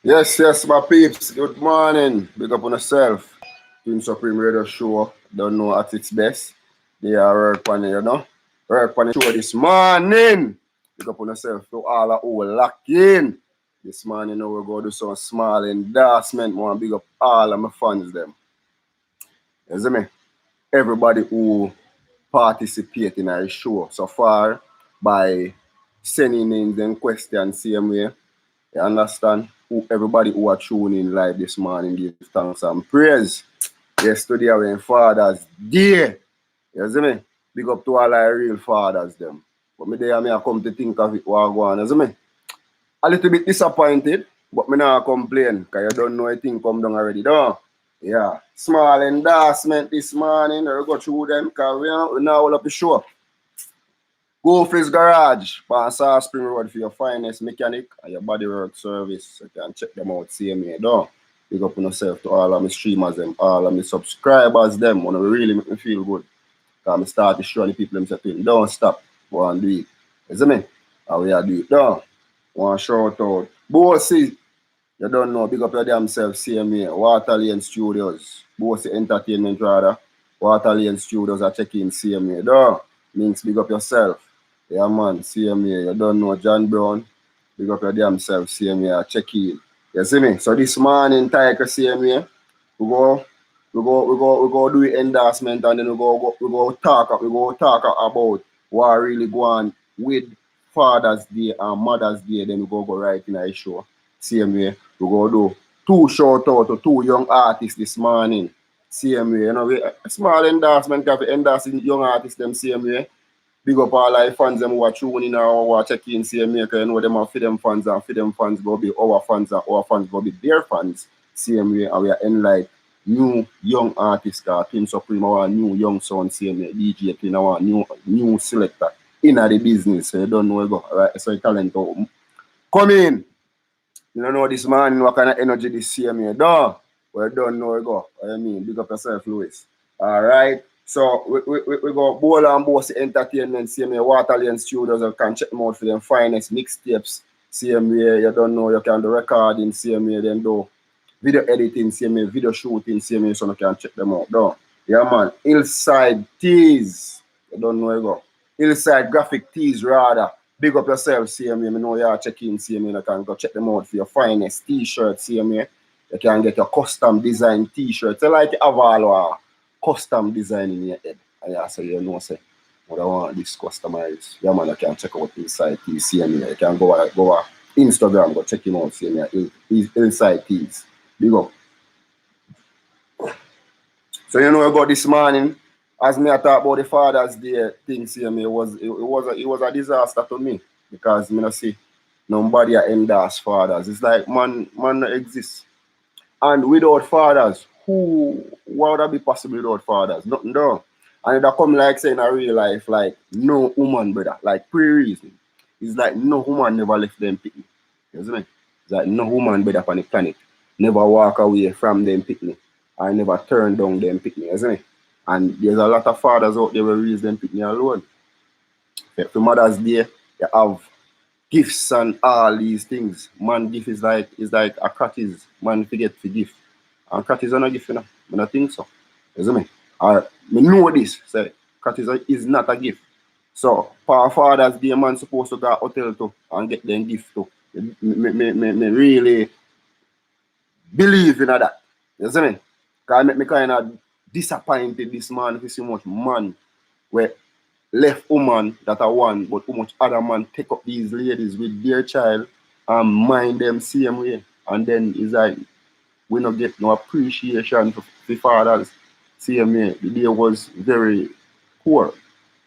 Yes, my peeps. Good morning. Big up on yourself. Team Supreme Radio Show. Don't know at its best. They are work on it, Work on the show this morning. Big up on yourself. To all who lock in. This morning, we're going to do some small endorsement. Want big up all of my fans, them. You see me? Everybody who participate in our show so far by sending in them questions same way. You understand? Everybody who are tuning in live this morning give thanks and praise. Yesterday I went Father's Day. You see me? Big up to all our real fathers them. But me there I come to think of it what go on. You see me? A little bit disappointed, but me not complain because you don't know anything come down already, don't. Yeah. Small endorsement this morning. We go through them because we now all up the show. Go for his garage, Passar Spring Road for your finest mechanic and your bodywork service. You can check them out, see me down. Big up on yourself to all of my streamers, them, all of my subscribers, them. Wanna really make me feel good. Because I start to show the people themselves, don't stop, go and do it. You see me? How we are do it, down. One shout out. Bossy, you don't know, big up your damn self, see me. Water Lane Studios, Bossy Entertainment rather. Water Lane Studios are checking, see me, down. Means big up yourself. Yeah, man, same here. You don't know John Brown. Big up your damn self, same here. Check in. You see me? So this morning, Tiger, same here. We go do the endorsement and then we go talk about what really go on with Father's Day and Mother's Day. Then we go right in our show. Same way. We go do two shout out to two young artists this morning. Same way. A small endorsement have endorsing young artists them same way. Big up all our fans them who are tuning in or who are checking same maker, them are for them fans and for them fans go be our fans and our fans go be their fans. Same way and we are in like new young artists car Team Supreme our new young sound same way DJ Clean our new selector in the business. So you don't know go right so talent come in. You don't know this morning what kind of energy this same here. Don't. We don't know go. I mean, big up yourself, Louis. Alright. So we go Bowl and Bossy Entertainment, same way, Water Lane Studios, you can check them out for them finest mixtapes, same way, you don't know, you can do recording, same way, then do video editing, same way, video shooting, same way, so you can check them out, don't. Yeah, man. Hillside Tees, you don't know, you go. Hillside Graphic Tees, rather. Big up yourself, same way, I know you are checking, same way, you can go check them out for your finest t-shirts, same way. You can get your custom design t-shirts, you like Avalo custom design in your head. And yeah, so you know, say, what I want this customized. Yeah, man, you can check out Inside Tees, see me. You can go Instagram, go check him out, see me. Inside Tees. Big up. So you know about this morning, as me I talk about the Father's Day thing, see me, it was a disaster to me. Because me not see nobody endorse fathers. It's like man not exists. And without fathers, what would that be possible without fathers? Nothing done. And it come like saying in real life, like no woman, brother, like pre-reason. It's like no woman never left them picnic. You see me? It's like no woman, brother, on the planet never walk away from them picnic. I never turn down them picnic, you see me? And there's a lot of fathers out there who raise them picnic alone. For Mother's Day, you have gifts and all these things. Man, gift is like a catches. Man forget to gift. And catches are not gift, you know. I don't think so. You see me? I know this. Say catches is not a gift. So for Father's Day, man supposed to go to hotel too and get them gift too. Me really believe in that. You see me? Because I me kind of disappointed this man for so much man where left woman that are one, but how much other man take up these ladies with their child and mind them same way. And then it's like we not get no appreciation for fathers same way. The day was very poor.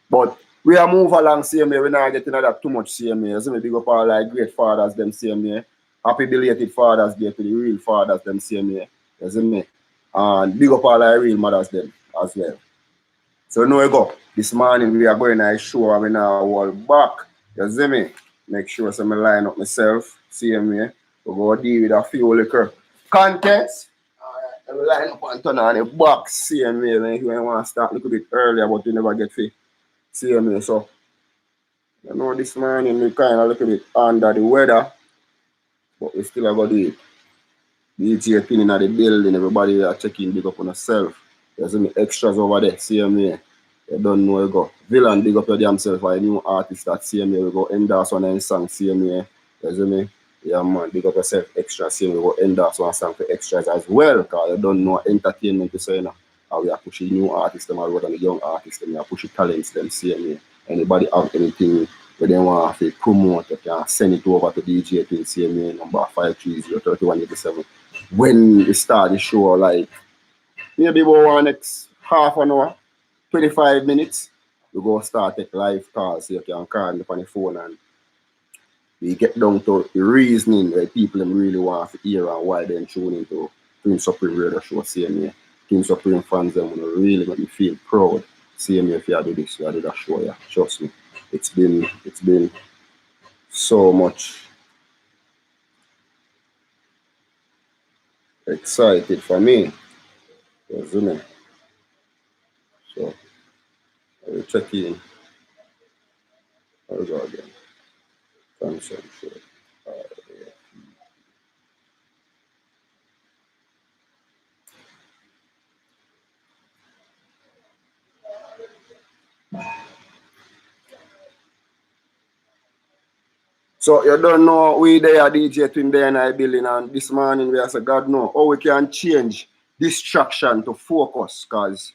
But we are move along same way, we're not getting that too much same way. So we big up all like great fathers them same way. Happy belated Father's Day to the real fathers them same way. You see me? And big up all our real mothers them as well. So now we go. This morning we are going to show and we now all back. You see me? Make sure so I line up myself. See me? We go deal with a few liquor contents. Alright, line up and turn on the box. See me? You want to start a little bit earlier, but you never get fit. See me? So you know this morning we kind of a little bit under the weather, but we still have to do it. DJ Pin in the building, everybody are checking big up on yourself. There's any extras over there, same way. You don't know where you go. Villain, big up your damn self for a new artist that same way. We go endorse one and song same way. You see me? Yeah man, big up yourself extra same way. We go endorse one song for extras as well. Cause you don't know entertainment to say now. How we are pushing new artists them out and the young artists them, we are pushing talents them same way. Anybody have anything where they want to promote, you can send it over to DJ Pin same way, number 5303187. When we start the show, like maybe about next half an hour, 25 minutes, we go start take live calls so you can call me on the phone and we get down to the reasoning where people really want to hear and why they tune into Twin Supreme Radio Show same way. Twin Supreme fans them really make me feel proud. Same way if you do this, you do that show, yeah. Trust me. It's been so much excited for me. Isn't it? So I will check in. I'll go again. Concentrate. So you don't know we there DJ Twin there in I building and this morning we say God know how we can change distraction to focus because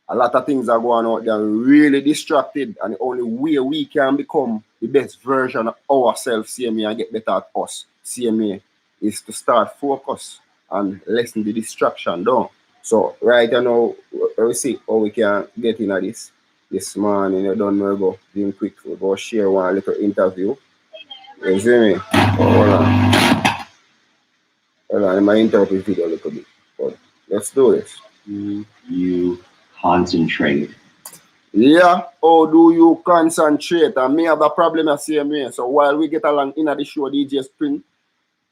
a lot of things are going out there really distracted and the only way we can become the best version of ourselves same way and get better at us same way is to start focus and lessen the distraction down. So right now we see how we can get into this morning. You don't know go doing quick we go share one little interview. You see me? Hold on. I might interrupt the video a little bit. But let's do this. You concentrate. Yeah, how do you concentrate? And me have a problem the same way. So while we get along in the show, DJ Spring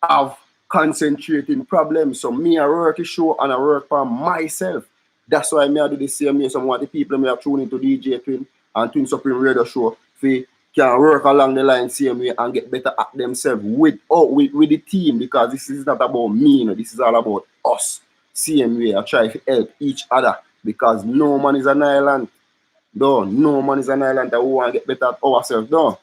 have concentrating problems. So me I work the show and I work for myself. That's why me I do the same way. Some of the people me have tuned into DJ Twin and Twin Supreme Radio Show can work along the line same way and get better at themselves with the team because this is not about me, you know, this is all about us. Same way I try to help each other because no man is an island. No man is an island that we want to get better at ourselves. No.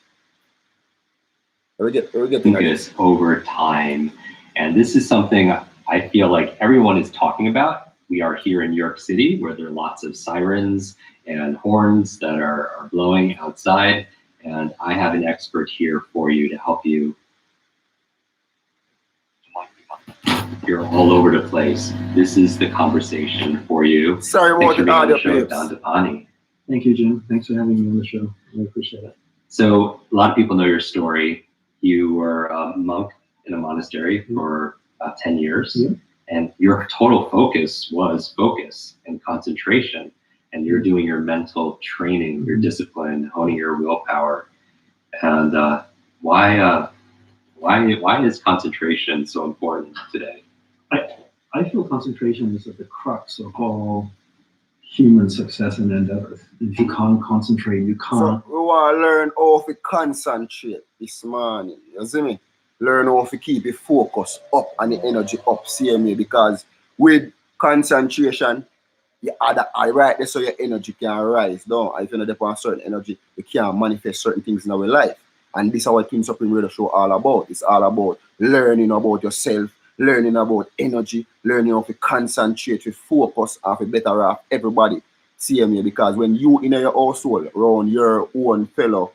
We get focus over time. And this is something I feel like everyone is talking about. We are here in New York City where there are lots of sirens and horns that are blowing outside. And I have an expert here for you to help you. You're all over the place. This is the conversation for you. Sorry about the audio, please. Thank you, Jim. Thanks for having me on the show. I appreciate it. So a lot of people know your story. You were a monk in a monastery for about 10 years. Yeah. And your total focus was focus and concentration. And you're doing your mental training, your discipline, honing your willpower. And why is concentration so important today? I feel concentration is at the crux of all human success and endeavors. If you can't concentrate, you can't. So we want to learn how to concentrate this morning. You see me? Learn how to keep the focus up and the energy up, see me? Because with concentration, you add that I right there so your energy can rise down. If you know depend on certain energy, you can manifest certain things in our life. And this is our Twin Supreme Radio Show all about. It's all about learning about yourself, learning about energy, learning how to concentrate, to focus, and to better off everybody. See me? Because when you in your household, around your own fellow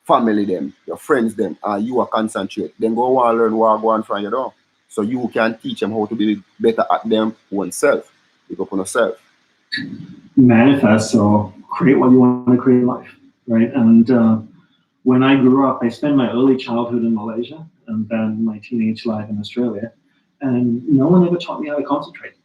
family them, your friends them, and you are concentrate, then go and learn what go on from you down. So you can teach them how to be better at them oneself. Pick up on yourself. Manifest or create what you want to create in life, right? And when I grew up, I spent my early childhood in Malaysia and then my teenage life in Australia, and no one ever taught me how to concentrate.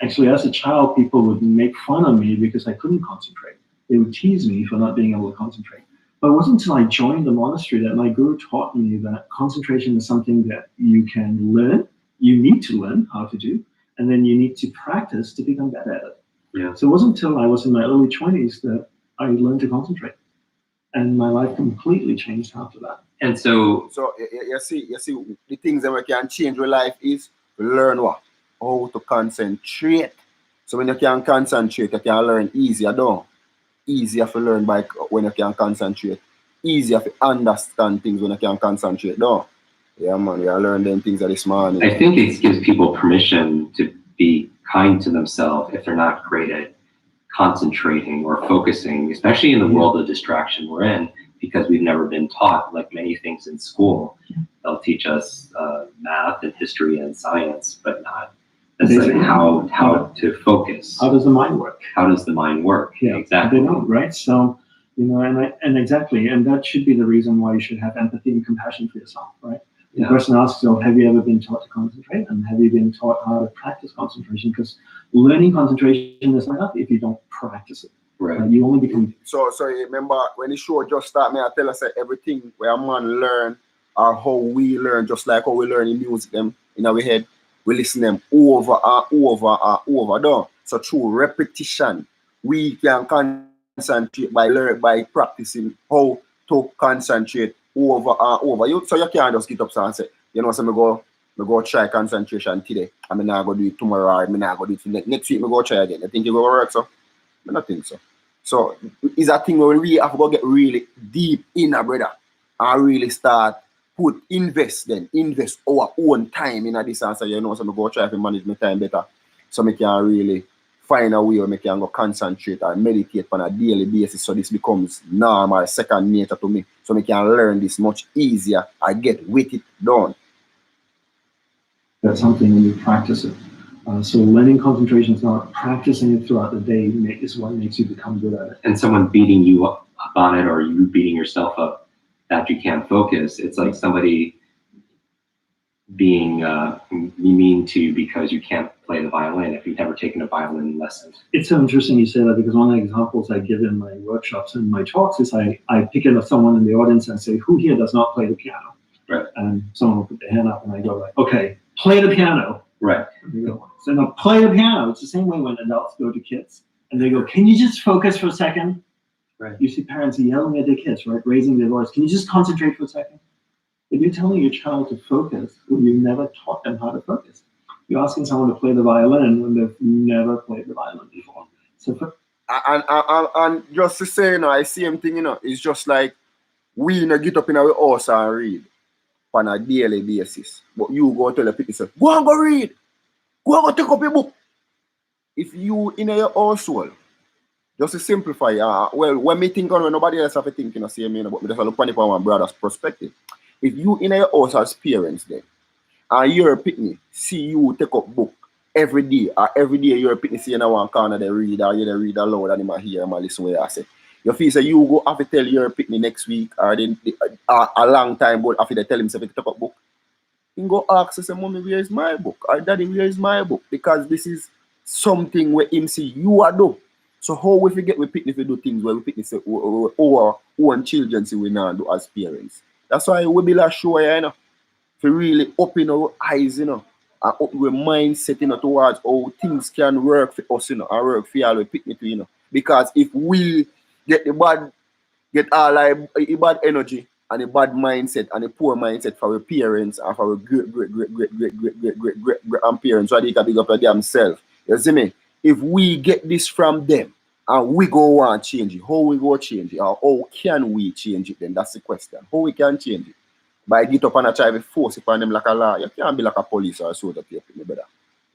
Actually, as a child, people would make fun of me because I couldn't concentrate. They would tease me for not being able to concentrate. But it wasn't until I joined the monastery that my guru taught me that concentration is something that you can learn, you need to learn how to do, and then you need to practice to become better at it. Yeah. So it wasn't until I was in my early 20s that I learned to concentrate. And my life completely changed after that. And so you see, the things that we can change your life is We learn what? How to concentrate. So when you can concentrate, you can learn easier, though. Easier to learn by when you can concentrate. Easier to understand things when you can concentrate, though. Yeah, man, we are learning them things this morning. I think it gives people permission to be kind to themselves if they're not great at concentrating or focusing, especially in the world of distraction we're in, because we've never been taught, like many things in school. They'll teach us math and history and science, but not necessarily how to focus. How does the mind work? How does the mind work? Yeah, exactly. They don't, right? So, you know, and exactly, and that should be the reason why you should have empathy and compassion for yourself, right? The person asks, so have you ever been taught to concentrate? And have you been taught how to practice concentration? Because learning concentration is not enough if you don't practice it. Right. You only become... So remember, when the show just started, I tell us that everything where a man learn or how we learn, just like how we learn in music, them in our head, we listen them over and over and over. Though. So through repetition, we can concentrate by practicing how to concentrate over and over. So you can't just get up and say, you know, so I go try concentration today. I mean, I go do it tomorrow, or I mean, I go do it next week, I go try again. I think it will work, so? I don't think so. So it's a thing where we have to go get really deep in, brother, and really start invest our own time in this answer, you know, so I go try to manage my time better. So I can really find a way where I can go concentrate and meditate on a daily basis, so this becomes normal, second nature to me. So I can learn this much easier. I get with it done. That's something when you practice it. So learning concentration is not practicing it throughout the day is what makes you become good at it. And someone beating you up on it, or you beating yourself up that you can't focus, it's like somebody being mean to you because you can't play the violin if you've never taken a violin lesson. It's so interesting you say that, because one of the examples I give in my workshops and my talks is I pick up someone in the audience and say, who here does not play the piano? Right. And someone will put their hand up and I go like, okay, play the piano. Right. And they go, so now play the piano. It's the same way when adults go to kids and they go, can you just focus for a second? Right. You see parents yelling at their kids, right? Raising their voice. Can you just concentrate for a second? If you're telling your child to focus when you've never taught them how to focus, you're asking someone to play the violin when they've never played the violin before. So and just to say, you know, I see same thing, you know, it's just like we, you know, get up in our house and read on a daily basis. But you go tell the people, say, go and go read. Go and go take up your book. If you in your household, just to simplify, well, when me think on when nobody else have to think, you know, see me, you know, but me just look on it from my brother's perspective. If you in your house as parents then, and you're a pitney, see you take up book every day, or every day you're a pitney, see in one corner they read, or you read aloud and you might hear and listen what I say. You feel say you go have to tell your pitney next week, or then a long time, but after they tell himself to take up book, you go ask and say, Mommy, where is my book? Or Daddy, where is my book? Because this is something where him see you are do. So how we forget we pitney if we do things where we pitney say our own children see we now do as parents. That's why we build a show here, you know, to really open our eyes, you know, and open our mindset, you know, towards how things can work for us, you know, and work for all we pitney too, you know. Because if we get all the bad energy and the bad mindset and the poor mindset for our parents and for our great grandparents, so they can big up for themselves. You see me? If we get this from them and we go on change it, how we go change it, or how can we change it then? That's the question. How we can change it? By get up and a try to force it on them like a law. You can't be like a police or a soldier to your pitney, brother.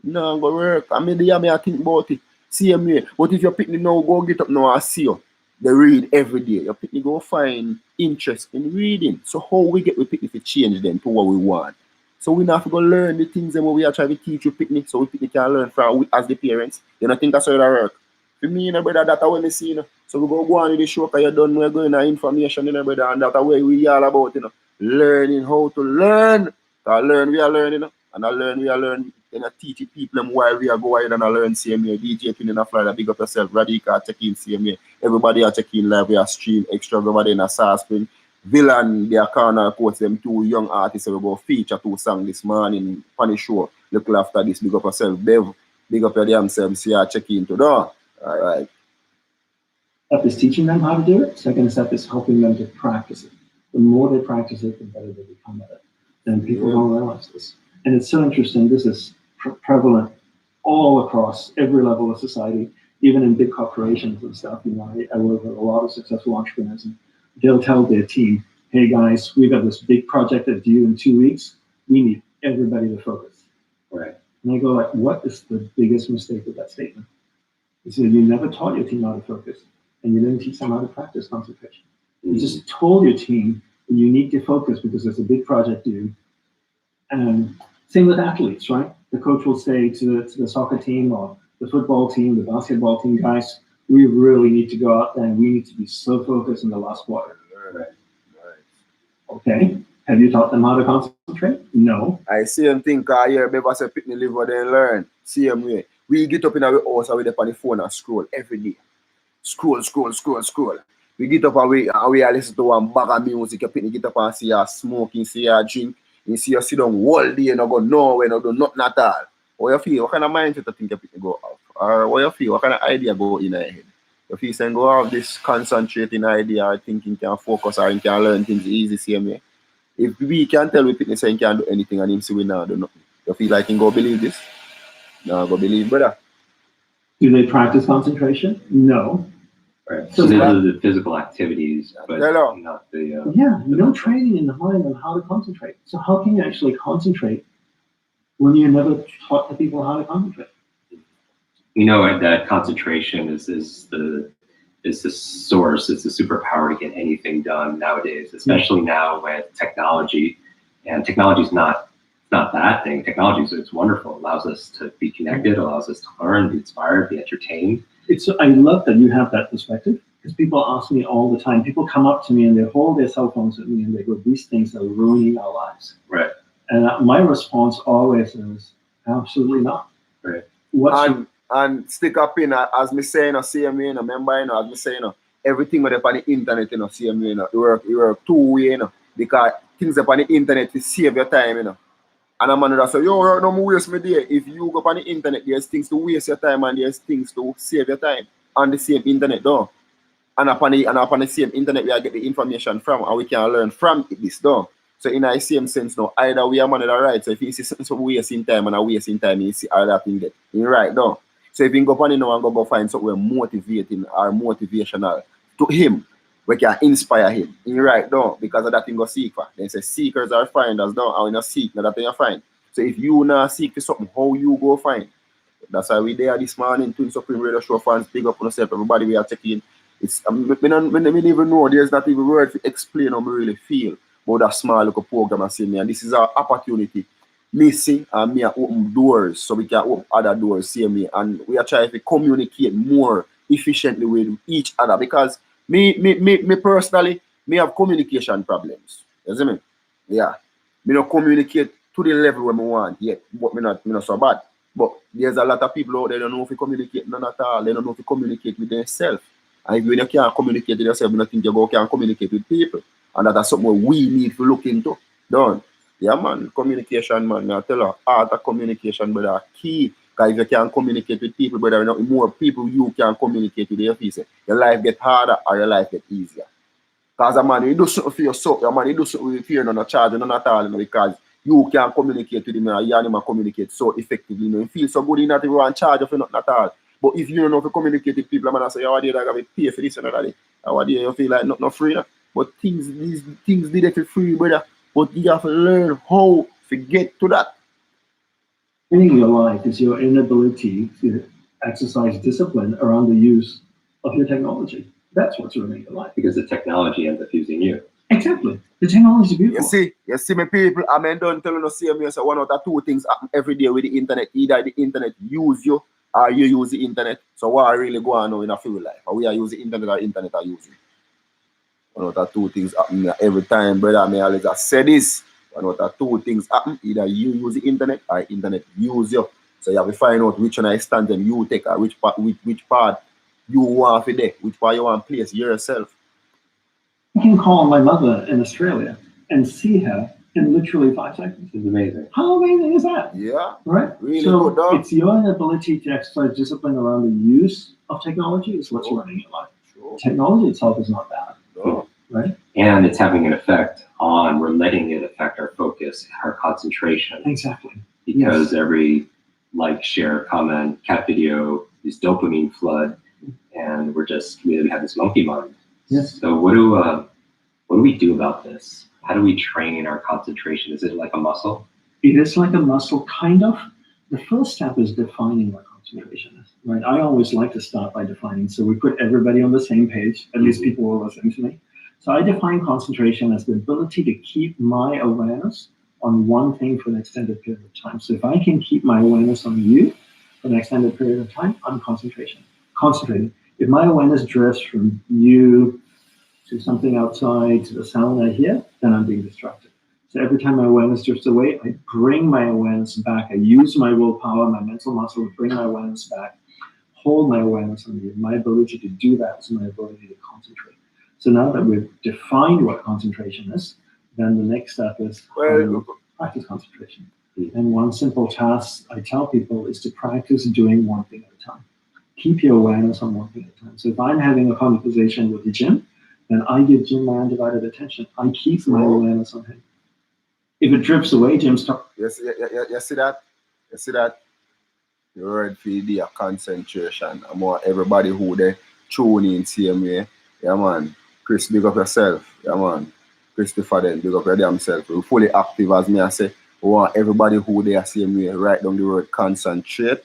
No, go work. I mean, I think about it. Same way. But if your pitney now go get up now and see you, they read every day. Your pitney go find interest in reading. So how we get with pitney to change them to what we want? So we have to go learn the things that we are trying to teach you pitney, so we pitney can learn from we as the parents. You don't think that's how it work? For me, you know, brother, that's what we see, you know. So we go on with the show because you don't know we're going to information, you know, brother, and that's what we all about, you know. Learning how to learn. To learn, we are learning, you know. And I learn, we are learning. Then I teach people them why we are going and I learn same way. DJ Pin in a Florida, big up yourself. Radical check in same way. Everybody are checking live, we are stream extra over there in a Saspin. Villain, their corner coach, them two young artists we go feature 2 songs this morning on the show. Look after this, big up yourself. Bev, big up your damn self, see you check in to that. Alright. Step is teaching them how to do it. Second step is helping them to practice it. The more they practice it, the better they become at it. And people don't realize this. And it's so interesting. This is prevalent all across every level of society, even in big corporations and stuff. You know, I work with a lot of successful entrepreneurs, and they'll tell their team, "Hey guys, we've got this big project that's due in 2 weeks. We need everybody to focus." Right. And I go like, "What is the biggest mistake with that statement?" He said, "You never taught your team how to focus, and you didn't teach them how to practice concentration. You just told your team you need to focus because there's a big project due." And same with athletes, right? The coach will say to the soccer team or the football team, the basketball team, "Guys, we really need to go out there and we need to be so focused in the last quarter." Right. Okay. Have you taught them how to concentrate? No. I same thing, because here, never say pitney live what they learn. Same way. We get up in our house and we up on the phone and scroll every day. Scroll. We get up and we listen to one bag of music. You pitney get up and see you smoking, see you drink. You see you sit down all day and go nowhere, no do nothing at all. What you feel? What kind of mindset you think you pitney go off? Or what you feel? What kind of idea go in your head? You feel saying go have this concentrating idea or thinking you can focus or you can learn things easy, same way. If we can tell we pitney saying can do anything and him say we now do nothing, you feel like you go believe this? No, go believe, brother. Do they practice concentration? No. Right. So those are the physical activities, but Hello. not the. Yeah, no training in the mind on how to concentrate. So how can you actually concentrate when you never taught the people how to concentrate? We know that concentration is the source, it's the superpower to get anything done nowadays, especially now with technology. And technology is not that thing. Technology it's wonderful. It allows us to be connected, allows us to learn, be inspired, be entertained. I love that you have that perspective, because people ask me all the time. People come up to me and they hold their cell phones at me and they go, "These things are ruining our lives." Right. And my response always is, absolutely not. Right. And stick up in as me saying, same way, remember, as me saying, everything with on the internet, same way, it work two-way, because things up on the internet to save your time, And a man that say, "Yo, no more waste my day." If you go on the internet, there's things to waste your time and there's things to save your time on the same internet, though. And upon the same internet, we get the information from, and we can learn from this, though. So in a same sense, now, either we are man that right. So if you see something wasting time and a wasting time, you see other thing get right, though. So if you go on it now and go find something motivating or motivational to him, we can inspire him. Right now, because of that thing go seek for. They say seekers are finders now, and we not seek, now that thing you find. So if you not seek for something, how you go find? That's why we there this morning, Twin Supreme Radio Show fans, big up on yourself, everybody we are checking. It's we don't even know, there's not even word to explain how we really feel about that small little program I see me. And this is our opportunity. Me see and me open doors so we can open other doors, see me. And we are trying to communicate more efficiently with each other, because me personally, me have communication problems. You see me? Yeah. Me not communicate to the level where me want yet, but me not so bad. But there's a lot of people out there don't know if you communicate none at all. They don't know if you communicate with themselves. And if you can't communicate with yourself, you don't think you can communicate with people. And that's something we need to look into. Done. Yeah, man. Communication, man. I tell you, art of communication, brother, key. Because if you can't communicate with people, brother, the more people you can communicate with, your life get harder or your life get easier. Because a man, you do something for yourself, a man, you do something with fear, no charge, none at all, because you can communicate with him, and you and him communicate so effectively. You feel so good, you not even want charge of nothing at all. But if you don't know how to communicate with people, man, say, "How are you going to pay for this and that?" How are you feel like not free? But these things did it for free, brother. But you have to learn how to get to that. Winning your life is your inability to exercise discipline around the use of your technology. That's what's ruining your life. Because the technology ends up using you. Exactly. The technology is beautiful. You see me people, I mean, don't tell you no same way. So one out of two things happen every day with the internet. Either the internet use you or you use the internet. So what I really go on now in a few life? Or we are using the internet or internet are using. One out of two things happen every time, brother. I always say this. One out of two things happen. Either you use the internet or internet use you. So you have to find out which one I stand and you take, or which part you want for there, which part you want to place yourself. I can call my mother in Australia and see her in literally 5 seconds. It's amazing. How amazing is that? Yeah. Right? Really so good, dog. It's your inability to exercise discipline around the use of technology is what's running your life. Sure. Technology itself is not bad. No. right? And it's having an effect on, we're letting it affect our focus, our concentration. Exactly. Because every like, share, comment, cat video, this dopamine flood, and we're just, we have this monkey mind. Yes. So what do we do about this? How do we train our concentration? Is it like a muscle? It is like a muscle, kind of. The first step is defining what concentration is, right? I always like to start by defining, so we put everybody on the same page, at least people will listen to me. So I define concentration as the ability to keep my awareness on one thing for an extended period of time. So if I can keep my awareness on you for an extended period of time, I'm concentrating. If my awareness drifts from you to something outside, to the sound I hear, then I'm being distracted. So every time my awareness drifts away, I bring my awareness back. I use my willpower, my mental muscle to bring my awareness back, hold my awareness on you. My ability to do that is my ability to concentrate. So now that we've defined what concentration is, then the next step is practice concentration. And one simple task I tell people is to practice doing one thing at a time. Keep your awareness on one thing at a time. So if I'm having a conversation with Jim, then I give Jim my undivided attention. I keep my awareness on him. If it drifts away, Jim stop. You see that? You see that? The word for the concentration. I want everybody who they tune in same way. Yeah, man. Chris, big up yourself. Yeah, man. Christopher, then big up your damn self. We're fully active, as me I say. We want everybody who they are same way. Write down the word concentrate,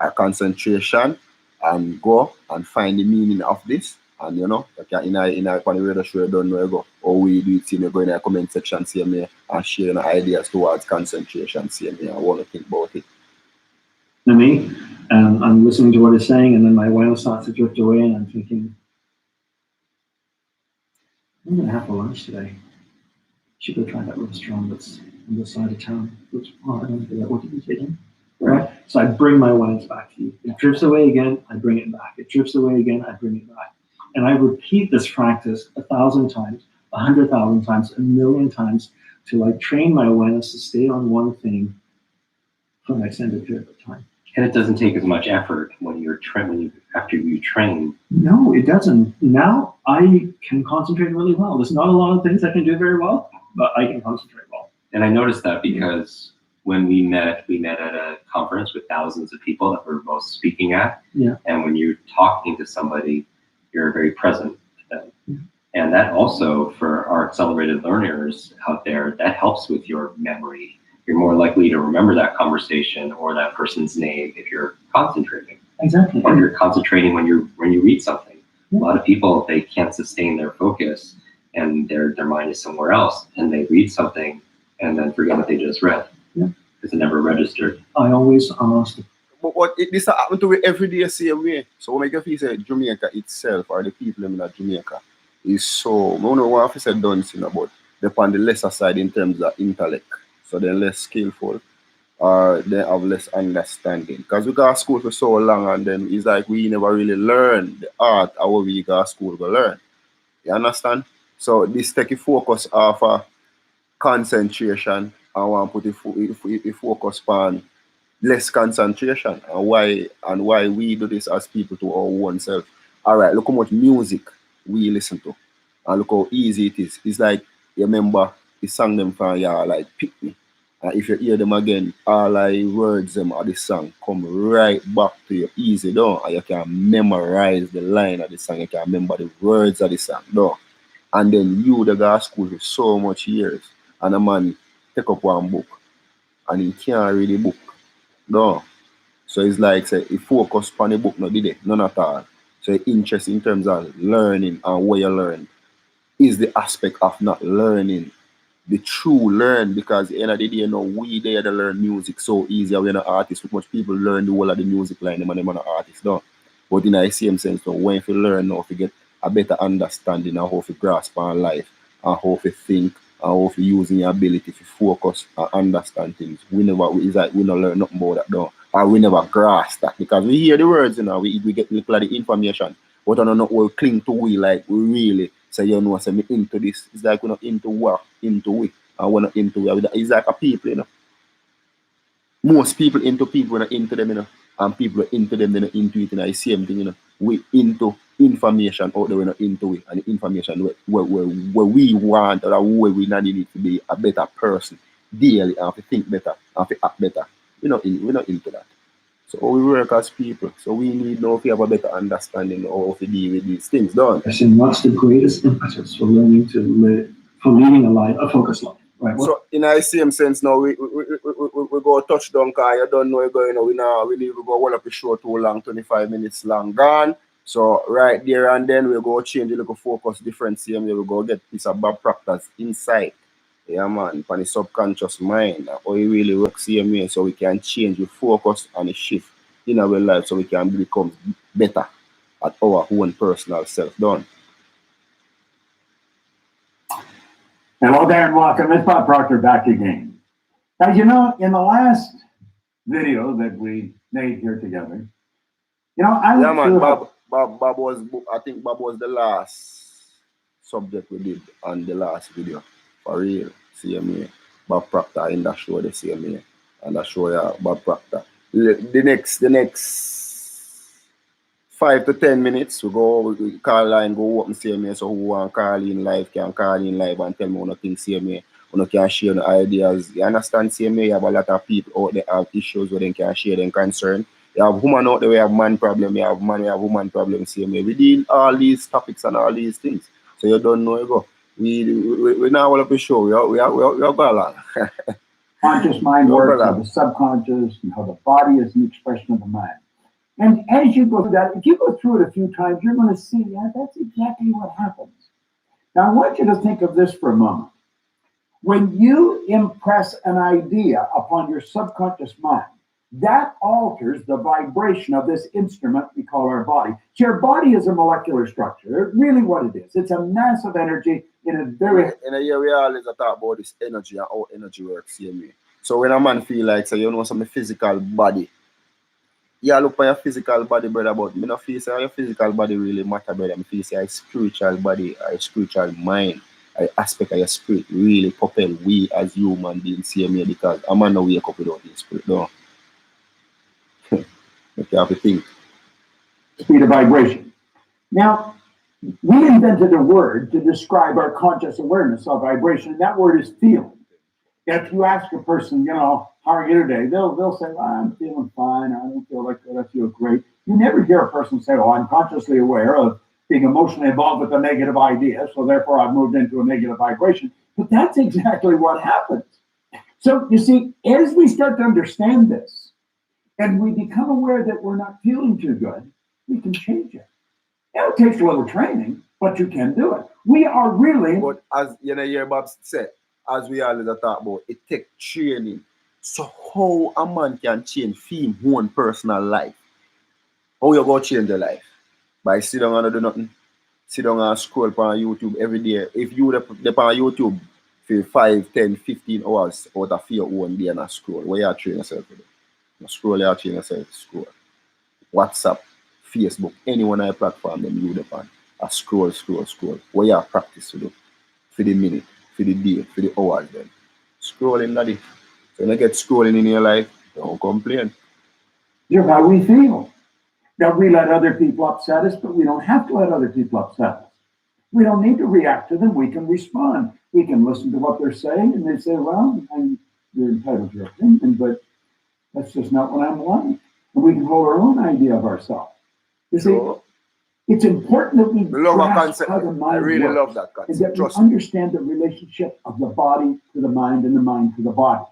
or concentration, and go and find the meaning of this. And you know, like in a radio show, you don't know you go. Or we do it, you go in the comment section, same way, and share your ideas towards concentration, same way. I want to think about it. To me, I'm listening to what he's saying, and then my awareness starts to drift away, and I'm thinking, I'm going to have for lunch today. Should go try that restaurant that's on the side of town. Which, I don't know what did you say then? Right? So I bring my awareness back to you. It drifts away again, I bring it back. It drifts away again, I bring it back. And I repeat this practice 1,000 times, 100,000 times, 1,000,000 times to like train my awareness to stay on one thing for an extended period of time. And it doesn't take as much effort when you're after you train. No, it doesn't. Now I can concentrate really well. There's not a lot of things I can do very well, but I can concentrate well. And I noticed that because when we met at a conference with thousands of people that we're both speaking at. Yeah. And when you're talking to somebody, you're very present to them. Yeah. And that also, for our accelerated learners out there, that helps with your memory. You're more likely to remember that conversation or that person's name if you're concentrating. Exactly. Or you're concentrating when you read something. Yeah. A lot of people, they can't sustain their focus and their mind is somewhere else, and they read something and then forget what they just read. Yeah. Because it never registered. I always ask. But this happens to me every day same way. So when I feel say Jamaica itself or the people in Jamaica is so, I don't know what I said done about they're on the lesser side in terms of intellect. So they're less skillful or they have less understanding. Because we got to school for so long and then it's like we never really learn the art of what we got to school to learn. You understand? So this take a focus off of concentration. I want to put a focus on less concentration and why we do this as people to our own self. All right, look how much music we listen to and look how easy it is. It's like you remember the song them from like Pick Me. And if you hear them again, all the words them of the song come right back to you easy down, and you can memorize the line of the song, you can remember the words of the song down. And then you the go to school for so much years and a man take up one book and he can't read the book. No. So it's like say he focus on the book, no did it, none at all. So interest in terms of learning and what you learn is the aspect of not learning the true learn, because at the end of the day, you know, we there to learn music so easy. We're not artists. So much people learn the whole of the music line, them and not artists, no. But in the same sense, so when you learn now, you get a better understanding of how to grasp on life and how to think and how to using your ability to focus and understand things. It's like we don't learn nothing about that, no. Or we never grasp that because we hear the words, you know, we get a little of the information, but I don't know we cling to we like we really say, you know, say me into this. It's like we're not into what, into we, and we're not into it. It's like a people, you know. Most people into people, we're not into them, you know. And people are into them, they're not into it, you know. It's the same thing, you know. We into information out there we're not into it, and the information where we want or where we need to be a better person daily and to think better and to act better. We're not into that. So we work as people. So we need now to have a better understanding of how to deal with these things, don't we? Yes, and what's the greatest impetus for learning to live, for leading a focused life, right? So in the same sense now, we go touchdown because you don't know you're going, we need to go hold up the show too long, 25 minutes long, gone. So right there and then we go change a little focus different same way, we go get piece of bad practice inside. Yeah man, for the subconscious mind, how it really works same way, so we can change the focus and the shift in our life so we can become better at our own personal self done. Hello there and welcome. It's Bob Proctor back again. Now, in the last video that we made here together, I yeah man, Bob was, I think Bob was the last subject we did on the last video. For real, same way. Bob Proctor in that show the same way. And that show Bob Proctor. The next 5 to 10 minutes we call line, go open same way. So who want call in live can call in live and tell me what things same way. You can share the ideas. You understand same way, you have a lot of people out there have issues where they can share their concern. You have woman out there, we have man problem, you have man, we have woman problem same way. We deal all these topics and all these things. So you don't know you go. We now all up the show. We are going along. Conscious mind works, how the subconscious and how the body is an expression of the mind. And as you go through that, if you go through it a few times, you're going to see, that's exactly what happens. Now, I want you to think of this for a moment. When you impress an idea upon your subconscious mind, that alters the vibration of this instrument we call our body. So your body is a molecular structure. Really what it is. It's a massive energy in a very... In a year we always talk about this energy and how energy works same way. So when a man feel like, so some physical body, yeah, look for your physical body, brother, but me not feel say your physical body really matter, brother. I feel say your spiritual body, your spiritual mind, an aspect of your spirit really propel we as human beings same way, because a man no wake up without his spirit, no. You have to think. Speed of vibration. Now, we invented a word to describe our conscious awareness of vibration, and that word is feeling. If you ask a person, how are you today? They'll say, well, I'm feeling fine. I don't feel like that. I feel great. You never hear a person say, oh, I'm consciously aware of being emotionally involved with a negative idea, so therefore I've moved into a negative vibration. But that's exactly what happens. So you see, as we start to understand this, and we become aware that we're not feeling too good, we can change it. Now, it takes a little training, but you can do it. We are really... But as hear Bob said, as we always talk about, it takes training. So how a man can change his own personal life? How you go change your life? By sit down and do nothing? Sit down and scroll on YouTube every day. If you depend on YouTube for 5, 10, 15 hours out of your own day and a scroll, where you train yourself to do? You scroll out, train yourself to scroll. WhatsApp, Facebook, any one of your platform them you depend. I scroll. Where you practice to do? For the minute, for the day, for the hours then. Scrolling that it. So when you get scrolling in your life, don't complain. You're how we feel. Now we let other people upset us, but we don't have to let other people upset us. We don't need to react to them. We can respond. We can listen to what they're saying, and they say, well, you're entitled to your opinion, but that's just not what I'm like. And we can hold our own idea of ourselves. You see, it's important that we grasp how the mind I really works, love that concept. and that we understand the relationship of the body to the mind and the mind to the body.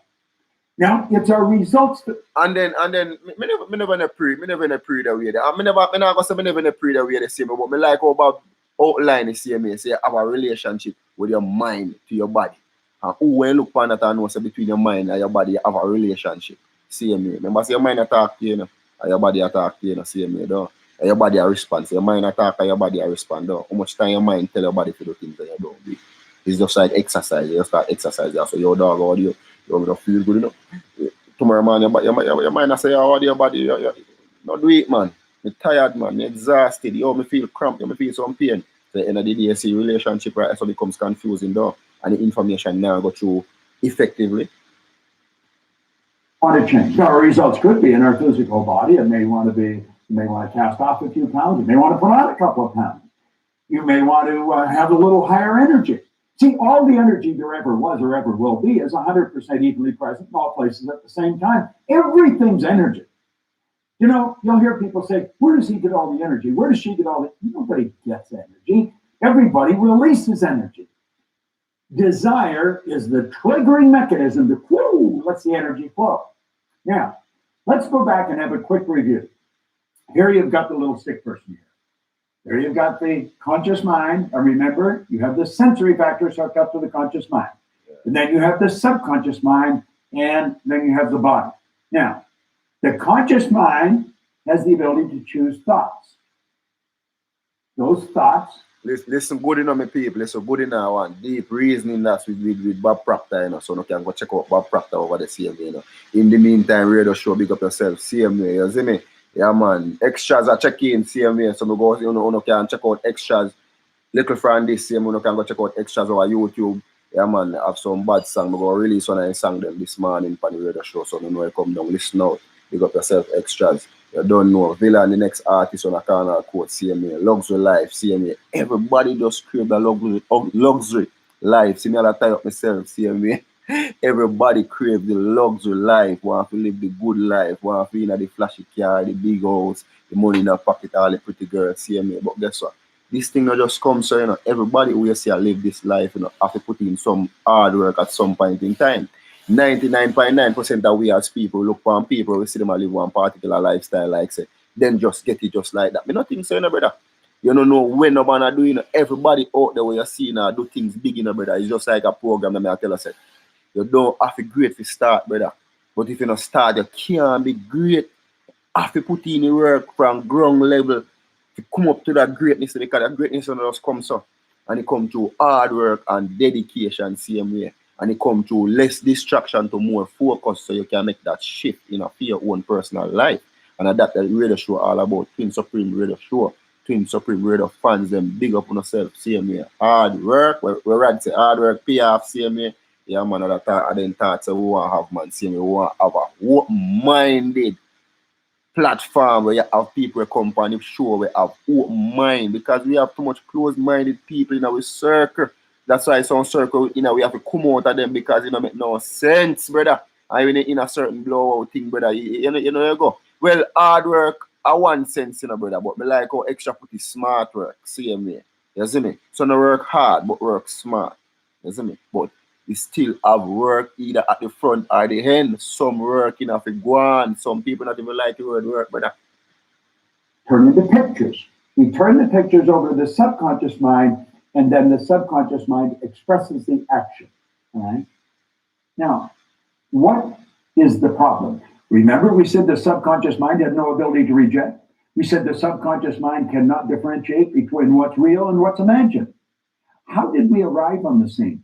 Now, it's our results that... And then, me never pray that way. I never pray that way the same, but me like how Bob outline the same way, say have a relationship with your mind to your body. And when you look upon that and know, say between your mind and your body, you have a relationship. Same way. Remember, say your mind attack you, and your body attack you, same way, though. And your body a response. So your mind attack and your body a respond, though. How much time your mind tell your body to do things that you don't do? It's just like exercise. You start exercising. So your dog, how do you don't feel good enough? Tomorrow, man, your mind say, how do your body? Not do it, man. I'm tired, man. I'm exhausted. Me feel cramped. Me feel some pain. So at the end of the day, you see relationship, right? So it becomes confusing, though. And the information now go through effectively. Want to change. Our results could be in our physical body. It may want to be You may want to cast off a few pounds. You may want to put on a couple of pounds. You may want to have a little higher energy. See, all the energy there ever was or ever will be is 100% evenly present in all places at the same time. Everything's energy. You know, you'll hear people say, where does he get all the energy? Where does she get all the... Nobody gets energy. Everybody releases energy. Desire is the triggering mechanism to lets the energy flow. Now, let's go back and have a quick review. Here you've got the little stick person here. There you've got the conscious mind. And remember, you have the sensory factors hooked up to the conscious mind. And then you have the subconscious mind, and then you have the body. Now, the conscious mind has the ability to choose thoughts. Those thoughts... Listen good enough, my people. Listen good enough. One deep reasoning that's with Bob Proctor, you know. So you can go check out Bob Proctor over the same way, you know. In the meantime, radio show, big up yourself, same way, you see me? Yeah, man. Extras are checking, same way. So you go, you can check out extras. Little from this, same, you can go check out extras over YouTube. Yeah, man. Have some bad song. We go release one and sing them this morning for the radio show. So you know you come down, listen out. Big up yourself, extras. You don't know. Villa, the next artist on a corner quote, CMA. Luxury life, CMA. Everybody just crave the luxury life. See me all the tie up myself, CMA. Everybody crave the luxury life. Want to live the good life. Want to be in the flashy car, the big house, the money in the pocket, all the pretty girls, CMA. But guess what? This thing not just come, so you know, everybody who you see live this life, you know, have to put in some hard work at some point in time. 99.9% that we as people look for people, we see them live one particular lifestyle, like say, then just get it just like that. Me not think so, you know, brother. You don't know when nobody do, you know, everybody out there where you see now do things big, you know, brother. It's just like a program that I tell us. You don't have to great to start, brother. But if you don't start, you can't be great. Have to put in the work from ground level to come up to that greatness, because that greatness just comes up. And it comes through hard work and dedication, same way. And it comes through less distraction to more focus, so you can make that shift, you know, for your own personal life. And that's the radio show all about. Twin Supreme Radio Show. Twin Supreme Radio fans, them big up on yourself, same way. Hard work, we're right to say hard work, pay off, same way. Yeah, man, I then thought so we want to have, man, same way. We want to have a open-minded platform where you have people who come on the show, we have open mind, because we have too much closed-minded people in our circle. That's why some circle, you know, we have to come out of them, because it don't make no sense, brother. And when you're in a certain blowout thing, brother, you know you go. Well, hard work, I want sense, you know, brother, but me like how extra put is smart work, same way. You see me? So no work hard, but work smart. You see me? But we still have work either at the front or the end. Some work, you know, if you go on. Some people not even like the word work, brother. Turn into pictures. We turn the pictures over to the subconscious mind, and then the subconscious mind expresses the action. All right? Now, what is the problem? Remember, we said the subconscious mind had no ability to reject. We said the subconscious mind cannot differentiate between what's real and what's imagined. How did we arrive on the scene?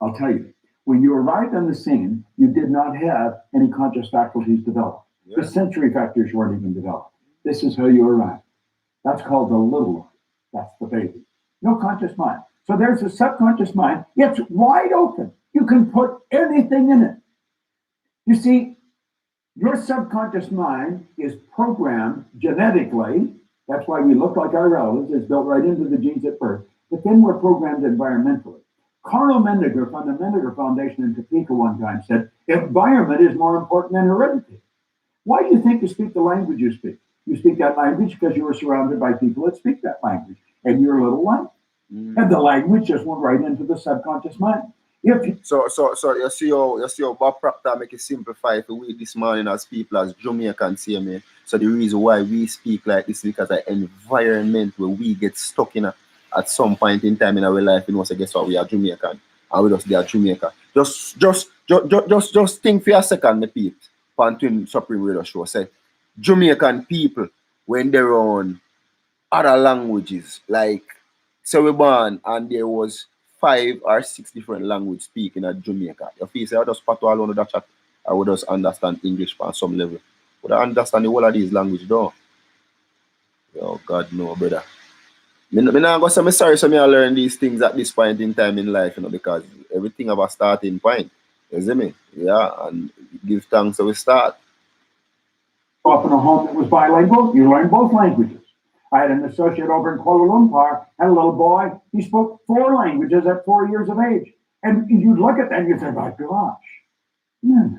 I'll tell you. When you arrived on the scene, you did not have any conscious faculties developed. Yeah. The sensory factors weren't even developed. This is how you arrived. That's called the little one. That's the baby. No conscious mind. So there's a subconscious mind. It's wide open. You can put anything in it. You see, your subconscious mind is programmed genetically. That's why we look like our relatives. It's built right into the genes at birth. But then we're programmed environmentally. Carl Mendiger from the Mendiger Foundation in Topeka one time said, environment is more important than heredity. Why do you think you speak the language you speak? You speak that language because you were surrounded by people that speak that language, and you're a little light. And the language just went right into the subconscious mind. So you see how Bob Proctor make it simplify for we this morning as people, as Jamaican, see me. So the reason why we speak like this is because the environment where we get stuck in at some point in time in our life, you know, so guess what, we are Jamaican, and we just they are Jamaica. Just think for a second, my people, on Twin Supreme Radio Show, say Jamaican people, when they're on other languages, like, so we born and there was 5 or 6 different language speaking at Jamaica. You feel say I just pat all under that chat, I would just understand English on some level. But I understand the whole of these languages though. Oh God no, brother. Me not go say me sorry, so me I learn these things at this point in time in life, you know, because everything have a starting point. You see me? Yeah, and give thanks so we start. Grew up in a home that was bilingual, you learned both languages. I had an associate over in Kuala Lumpur, had a little boy, he spoke 4 languages at 4 years of age. And you'd look at that and you'd say, my gosh, no,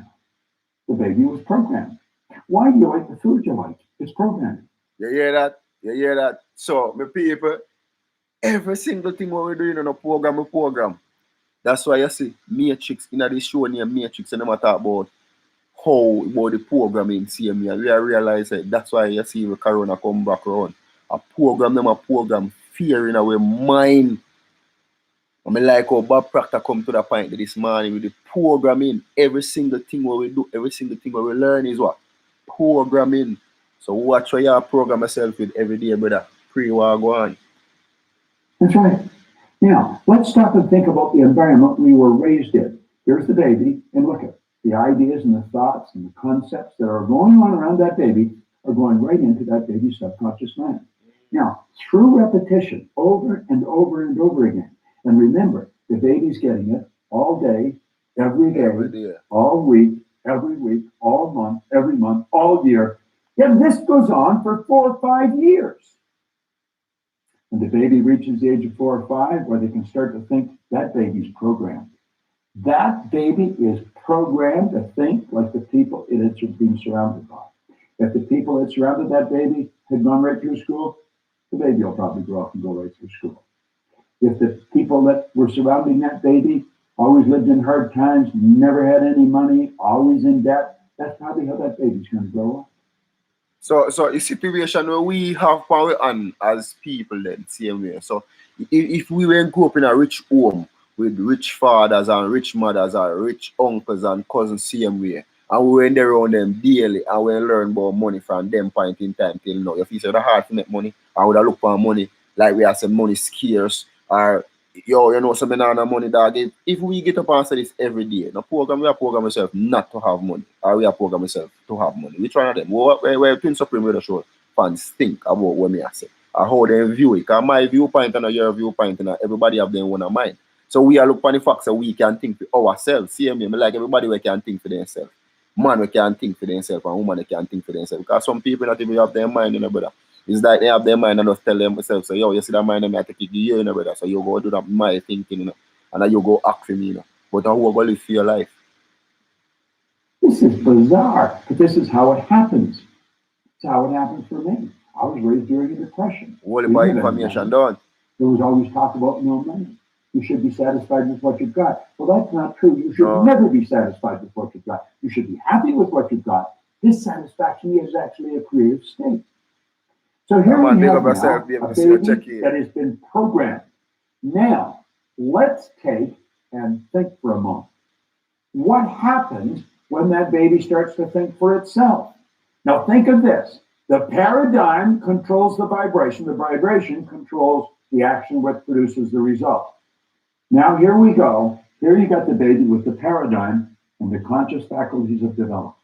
the baby was programmed. Why do you like the food you like? It's programming. You hear that? You hear that? So, my people, every single thing what we're doing on a program. That's why you see Matrix in this show near Matrix, and I'm talk about how about the programming same here. We realize that that's why you see the corona come back around. A program fear in our mind. I mean, like how Bob Proctor come to the point this morning with the programming. Every single thing what we do, every single thing what we learn is what? Programming. So watch how you program yourself with every day, brother. Pre-war go on. That's right. Now, let's stop and think about the environment we were raised in. Here's the baby, and look at the ideas and the thoughts and the concepts that are going on around that baby are going right into that baby's subconscious mind. Now, through repetition, over and over and over again, and remember, the baby's getting it all day, every day, all week, every week, all month, every month, all year. And this goes on for 4 or 5 years. When the baby reaches the age of 4 or 5, where they can start to think, that baby's programmed. That baby is programmed to think like the people it is being surrounded by. If the people that surrounded that baby had gone right through school, the baby will probably grow up and go right through school. If the people that were surrounding that baby always lived in hard times, never had any money, always in debt, that's probably how that baby's going to grow up. So the situation where we have power on as people then, same way. So if we were grew up in a rich home with rich fathers and rich mothers and rich uncles and cousins, same way, and we went around them daily and we learn about money from them point in time till now. If you say the hard to make money, I would have looked for money like we have some money scarce, or you know, some money dog. If we get up and say this every day, no program, we are program ourselves not to have money, or we are program ourselves to have money. Which one of them? Where Twin Supreme Radio Show fans think about what me I say, or how they view it. Because my viewpoint and your viewpoint and everybody have their own mind. So we are looking for the facts that we can think for ourselves. See me, like everybody we can think for themselves. Man we can think for themselves and woman we can think for themselves. Because some people not even have their mind, you know, brother. It's like they have their mind and just tell themselves, so yo, you see that mind and I take it to you, you know, brother. So you go do that my thinking, you know, and then you go act for me, you know. But how you go live for your life? This is bizarre, but this is how it happens. It's how it happens for me. I was raised during the Depression. What about information done? There was always talk about no money. You should be satisfied with what you've got. Well, that's not true. You should never be satisfied with what you've got. You should be happy with what you've got. Dissatisfaction is actually a creative state. So here we have now a baby that has been programmed. Now, let's take and think for a moment. What happens when that baby starts to think for itself? Now think of this. The paradigm controls the vibration controls the action which produces the result. Now here we go. Here you got the baby with the paradigm and the conscious faculties have developed.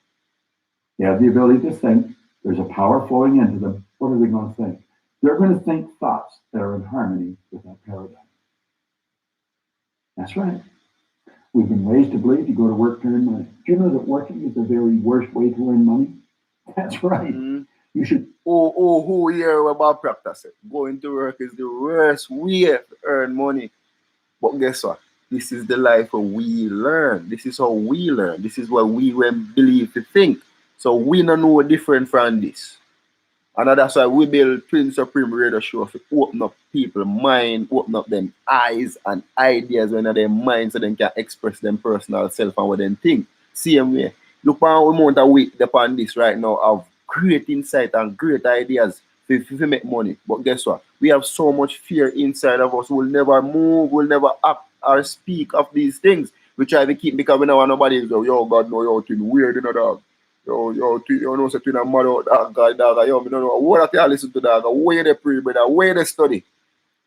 They have the ability to think. There's a power flowing into them. What are they going to think? They're going to think thoughts that are in harmony with that paradigm. That's right. We've been raised to believe you go to work to earn money. Do you know that working is the very worst way to earn money? That's right. Mm-hmm. You should. Who here about practice it? Going to work is the worst way to earn money. But guess what? This is the life where we learn. This is how we learn. This is what we believe to think. So we don't know different from this. And that's why we build Twin Supreme Radio Show to open up people's mind, open up them eyes and ideas when their mind so they can express them personal self and what they think. Same way. Look how we amount of weight upon this right now of great insight and great ideas to make money. But guess what? We have so much fear inside of us. We'll never move, we'll never act or speak of these things. We try to keep because we don't want nobody to go, yo, God, no, you're too weird, you know, dog. You know, so to mad out that dog, yo, me don't know what I listen to dog, where they pray, brother, where they study.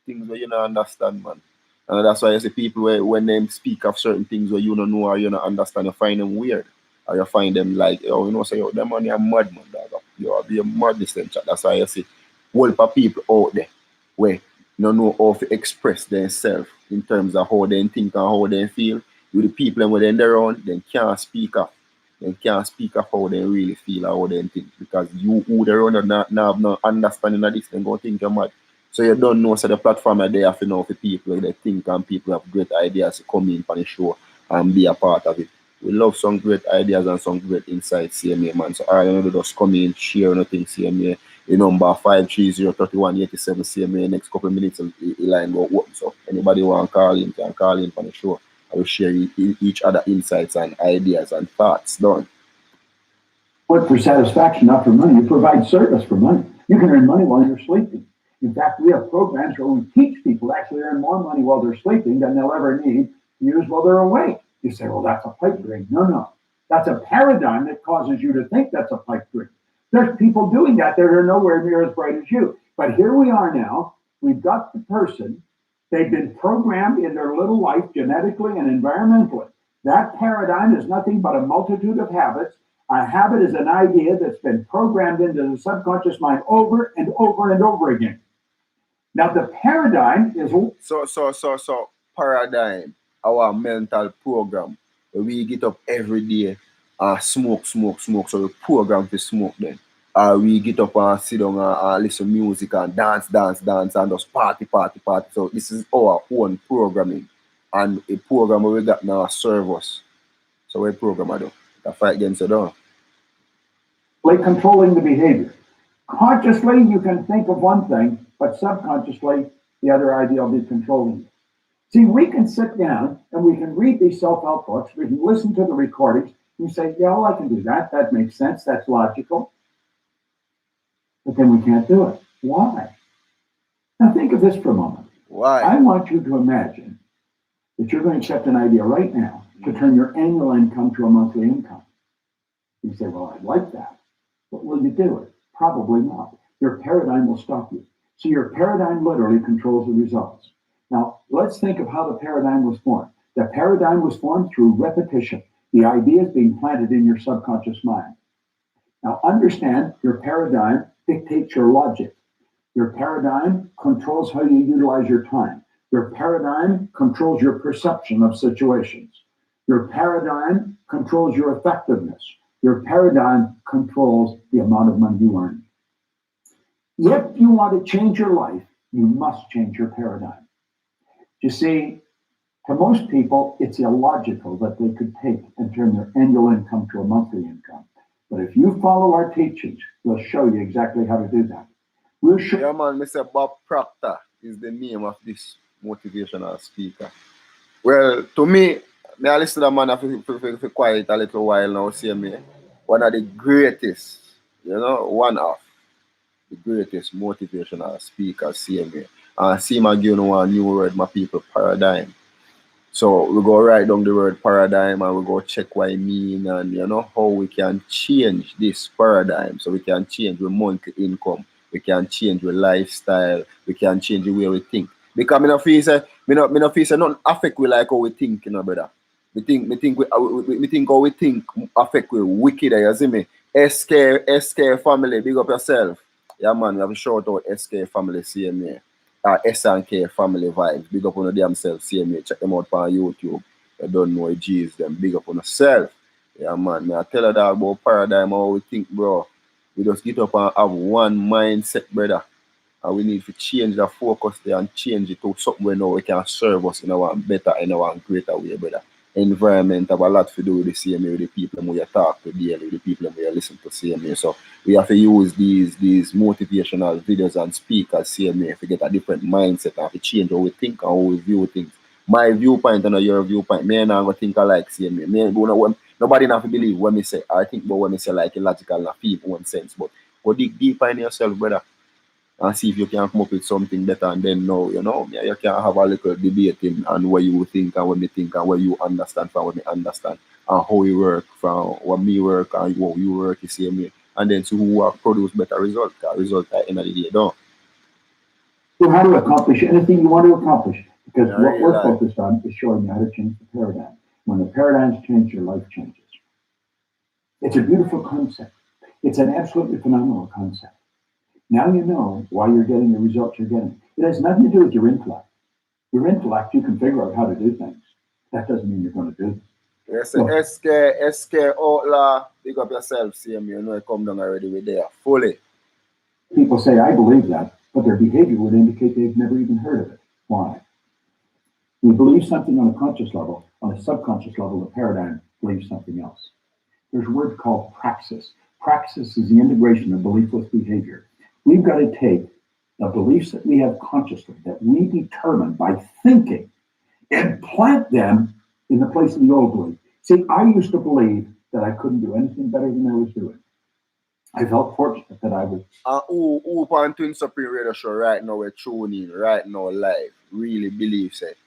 Things where you don't understand, man. And that's why I say people when they speak of certain things where you don't know or you don't understand, you find them weird. Or you find them like, yo, you know, say, yo, them money are mad, man, dog. You be a madness then, chat. That's why I say, whole of people out there where don't know how to express themselves in terms of how they think and how they feel. With the people and when they're around, they can't speak up. they can't speak of how they really feel or how they think. Because you who they run not have no understanding of this, then go think you're mad. So you don't know, so the platform are there for now for people they think and people have great ideas to come in for the show and be a part of it. We love some great ideas and some great insights, CMA man. So all you know, just come in, share anything, CMA. The number 530-3187 CMA. Next couple of minutes, the line go open. So anybody want to call in can call in for the show. I will share each other insights and ideas and thoughts. Done. Work for satisfaction, not for money. You provide service for money. You can earn money while you're sleeping. In fact, we have programs where we teach people to actually earn more money while they're sleeping than they'll ever need to use while they're awake. You say, well, that's a pipe dream. No. That's a paradigm that causes you to think that's a pipe dream. There's people doing that are nowhere near as bright as you. But here we are now. We've got the person. They've been programmed in their little life genetically and environmentally. That paradigm is nothing but a multitude of habits. A habit is an idea that's been programmed into the subconscious mind over and over and over again. Now the paradigm is so paradigm, our mental program. We get up every day and smoke. So we program to smoke then. We get up and sit down and listen to music and dance and just party. So this is our own programming. And a program we got now serve us. So we program I do. The fight against it down. Like controlling the behavior. Consciously, you can think of one thing, but subconsciously, the other idea will be controlling you. See, we can sit down and we can read these self-help books, we can listen to the recordings, and say, yeah, well, I can do that. That makes sense. That's logical. But then we can't do it. Why? Now think of this for a moment. Why? I want you to imagine that you're going to accept an idea right now to turn your annual income to a monthly income. You say, well, I'd like that. But will you do it? Probably not. Your paradigm will stop you. So your paradigm literally controls the results. Now, let's think of how the paradigm was formed. The paradigm was formed through repetition. The ideas being planted in your subconscious mind. Now, understand your paradigm dictates your logic. Your paradigm controls how you utilize your time. Your paradigm controls your perception of situations. Your paradigm controls your effectiveness. Your paradigm controls the amount of money you earn. If you want to change your life, you must change your paradigm. You see, to most people, it's illogical that they could take and turn their annual income to a monthly income. But if you follow our teachings, we'll show you exactly how to do that. We'll show. Yeah, man, Mr. Bob Proctor is the name of this motivational speaker. Well, to me, I listen to the man for quite a little while now, see me. One of the greatest, one of the greatest motivational speakers, see me. And see me give one new word, my people, paradigm. So we go write down the word paradigm and we go check what it means and how we can change this paradigm. So we can change the monthly income, we can change the lifestyle, we can change the way we think. Because me no feel say nothing affect we like how we think, brother. We think how we think affect we wicked, you see me? SK family, big up yourself. Yeah man, we have a shout out SK family, CMA. S&K family vibes. Big up on themselves, CMA. Check them out on YouTube. You don't know G's them. Big up on yourself. Yeah man, I tell you that about paradigm, how we think, bro. We just get up and have one mindset, brother. And we need to change the focus there and change it to something where now we can serve us in a better, in a greater way, brother. Environment have a lot to do with the CMA, with the people we talk to daily, with the people we listen to CMA. So we have to use these motivational videos and speak as CMA to get a different mindset and to change how we think and how we view things. My viewpoint and your viewpoint, me and I think alike CMA. Nobody have to believe when me say, I think about when me say like illogical and feel one sense, but go dig deeper in yourself, brother. And see if you can come up with something better, and then you can have a little debating on what you think and what me think and what you understand from what me understand and how you work from what me work and what you work, you see me, and then see who produce better results. Result at the end of the day, don't. So how to accomplish anything you want to accomplish, because what we're focused on is showing you how to change the paradigm. When the paradigms change, your life changes. It's a beautiful concept. It's an absolutely phenomenal concept. Now you know why you're getting the results you're getting. It has nothing to do with your intellect. Your intellect, you can figure out how to do things. That doesn't mean you're going to do them. say SK Outlaw, big up yourself, see me, you know, come down already with there, fully. People say, I believe that, but their behavior would indicate they've never even heard of it. Why? We believe something on a conscious level. On a subconscious level, the paradigm believes something else. There's a word called praxis. Praxis is the integration of belief with behavior. We've got to take the beliefs that we have consciously, that we determine by thinking, and plant them in the place of the old belief. See, I used to believe that I couldn't do anything better than I was doing. I felt fortunate that I was. Who on Twin Supreme Radio Show right now, we're tuning in, right now live, really believe it.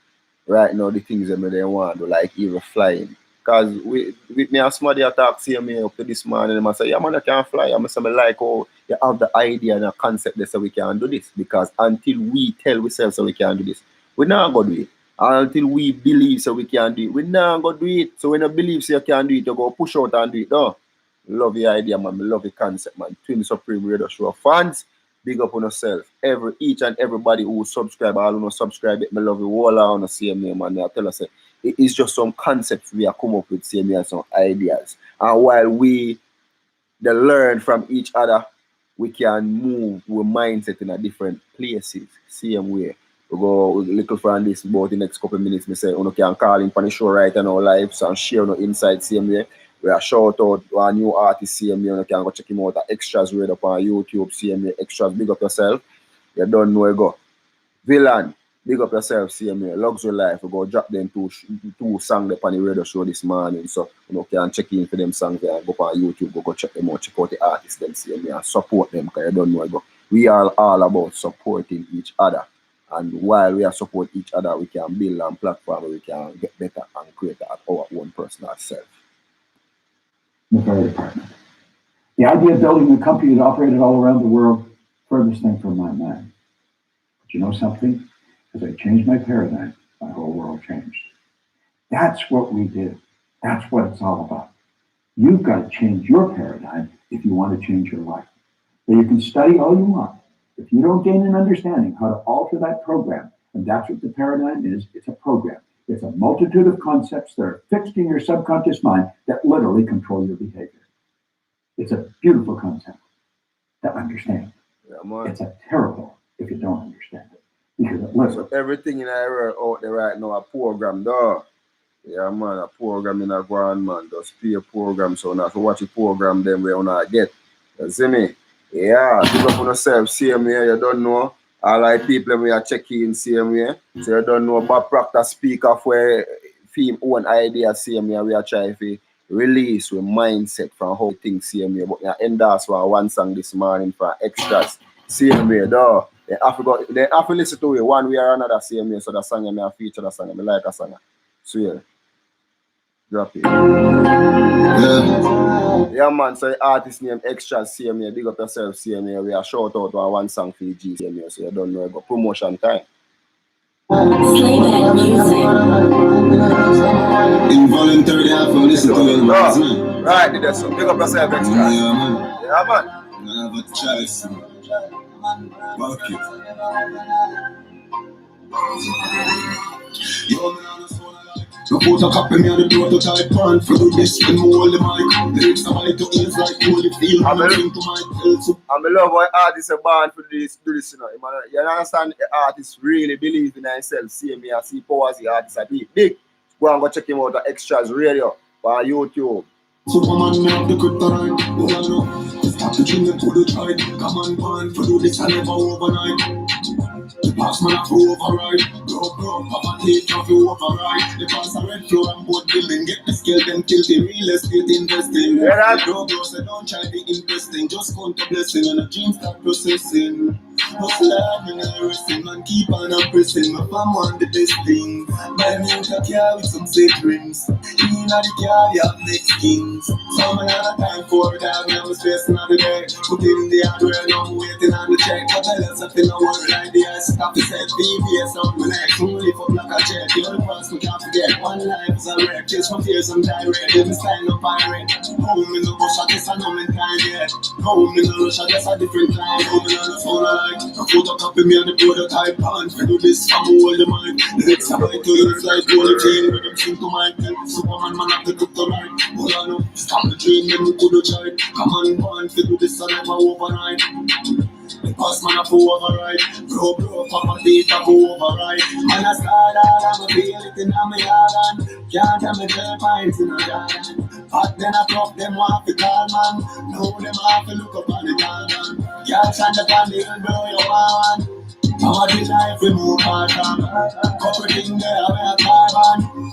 Right now, the things that they want to, like even flying. Because with me and somebody attack see me up to this morning, and I say, yeah man, I can't fly. I say, like, oh, you have the idea and the concept that so we can do this. Because until we tell ourselves so we can do this, we're not going to do it. And until we believe so we can do it, we're not going to do it. So when you believe so you can do it, you go push out and do it. No. Love the idea, man. I love the concept, man. Twin Supreme Radio Show fans, big up on yourself. Each and everybody who subscribe, all who subscribe, I love you all on the same name, man. I tell us, it is just some concepts we are come up with, same and some ideas. And while we learn from each other, we can move our mindset in a different places, same way. We go with a little from this about the next couple of minutes. Me say, you can call in for the show right now live, so and share no insight, same way. We are shout out our new artist, CMA. You can go check him out at Extras right up on YouTube, CMA Extras. Big up yourself. You don't know where go. Villain, big up yourself, CMA. Luxury Life. We go drop them two songs up on the radio show this morning. So you can check in for them songs there. Go on YouTube, go check them out, check out the artists, them CMA, and support them because you don't know where go. We are all about supporting each other. And while we are support each other, we can build a platform where we can get better and create our own personal self. The fire department. The idea of building a company that operated all around the world, furthest thing from my mind. But you know something? As I changed my paradigm, my whole world changed. That's what we did. That's what it's all about. You've got to change your paradigm if you want to change your life. Now, you can study all you want. If you don't gain an understanding how to alter that program, and that's what the paradigm is, it's a program. It's a multitude of concepts that are fixed in your subconscious mind that literally control your behavior. It's a beautiful concept to understand. Yeah, it's a terrible if you don't understand it. Because it literally. So everything in our out there right now, a program, dog. Yeah, man, a program in a grand man. Just pay a program, so now to watch a program, then we wanna get. You see me? Yeah, pick up on yourself, same way, you don't know. All like people we are checking same way. So you don't know about practice speak of where film own idea same way we are trying to release with mindset from how things same way. But you endorse for one song this morning for Extras. Same way, though. They have to listen to it one way or another same way. So the song I feature the song, I like a song. So yeah. Drop it. Yeah, man, so the artist name Extras CMA, big up yourself CMA. We are shout out to one song for G CMA, so you don't know about promotion time. Involuntary, I feel listen to your words, man. Right, that's so big up yourself Extras. Yeah, man. Yeah, man. I have a choice, man. Fuck it. Yo, man, so put a copy me on the prototype pan for the best and more the mic. Lyrics are my to ears like holy feel. I'm a love how artists are born for this, do this, you know. You understand the artists really believe in themselves. See me, I see powers the artists are big. Go and go check him out at Extras Radio or YouTube. Superman, me have the kryptonite. Oh, I know. Stop the dream and pull the tide. Come on, man, for do this and never overnight. The past man have to override. Bro, Papa take off you override. The past are red floor and boat building. Get the scale them till the real estate investing. Bro, so don't try to investing. Just count the blessing and the dream start processing. Hustle hard and resting and keep on pressing. My fam want the best thing. Buy me out a car with some safe rims. In the car you have next kings. So man have a time for that. Me have a stress another day. Put in the hardware and I'm waiting on the check. But tell us if you know what idea. Stop the set, BBS on my neck. Only for black a check. The only pass we can't forget. One life is a wreck. Chase my fears and direct. Didn't stand up pirate. Home in the bush, I guess I know me time yet. Home in the rush, I guess a different time. Home in the phone, I like A photocopy me and the prototype on. For do this, I'm all the mind. Let's have it to you, like quality. When I'm sing to my pen, Superman, man, have the kryptonite. Hold on, no, stop the dream, then we could have tried. Come on, man, for do this, I never overnight. The past man have to override. Bro, papa teeth have to override. Man, I start all, I'm a feel it in my yard. Can't tell me 12 pints in a garden. But then I drop them off the call, man. Know them off to look up on the garden. Can't stand up on the hill, bro, you want. How the life we move hard from. Couple things there, we are carbon.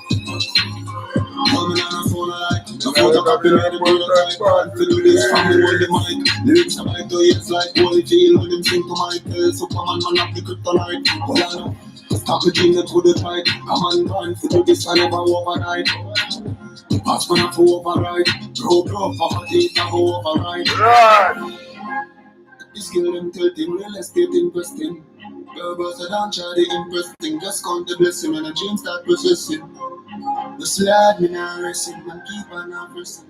Coming on a phone like the photocopy made the prototype on. To do this from the world, the mic. Lyrics are like to it's like quality. When them sing to my tail, Superman, man, up the kryptonite. Hold on, stop the dream, that could have tried. Come on, man, to do this, I never overnight. The past man have to override. Bro, papa teeth have to override. This skill them tilting, real estate investing. Girls that don't try the interesting. Just count the blessing and the dream start processing. The slide me now racing and keep on pressing.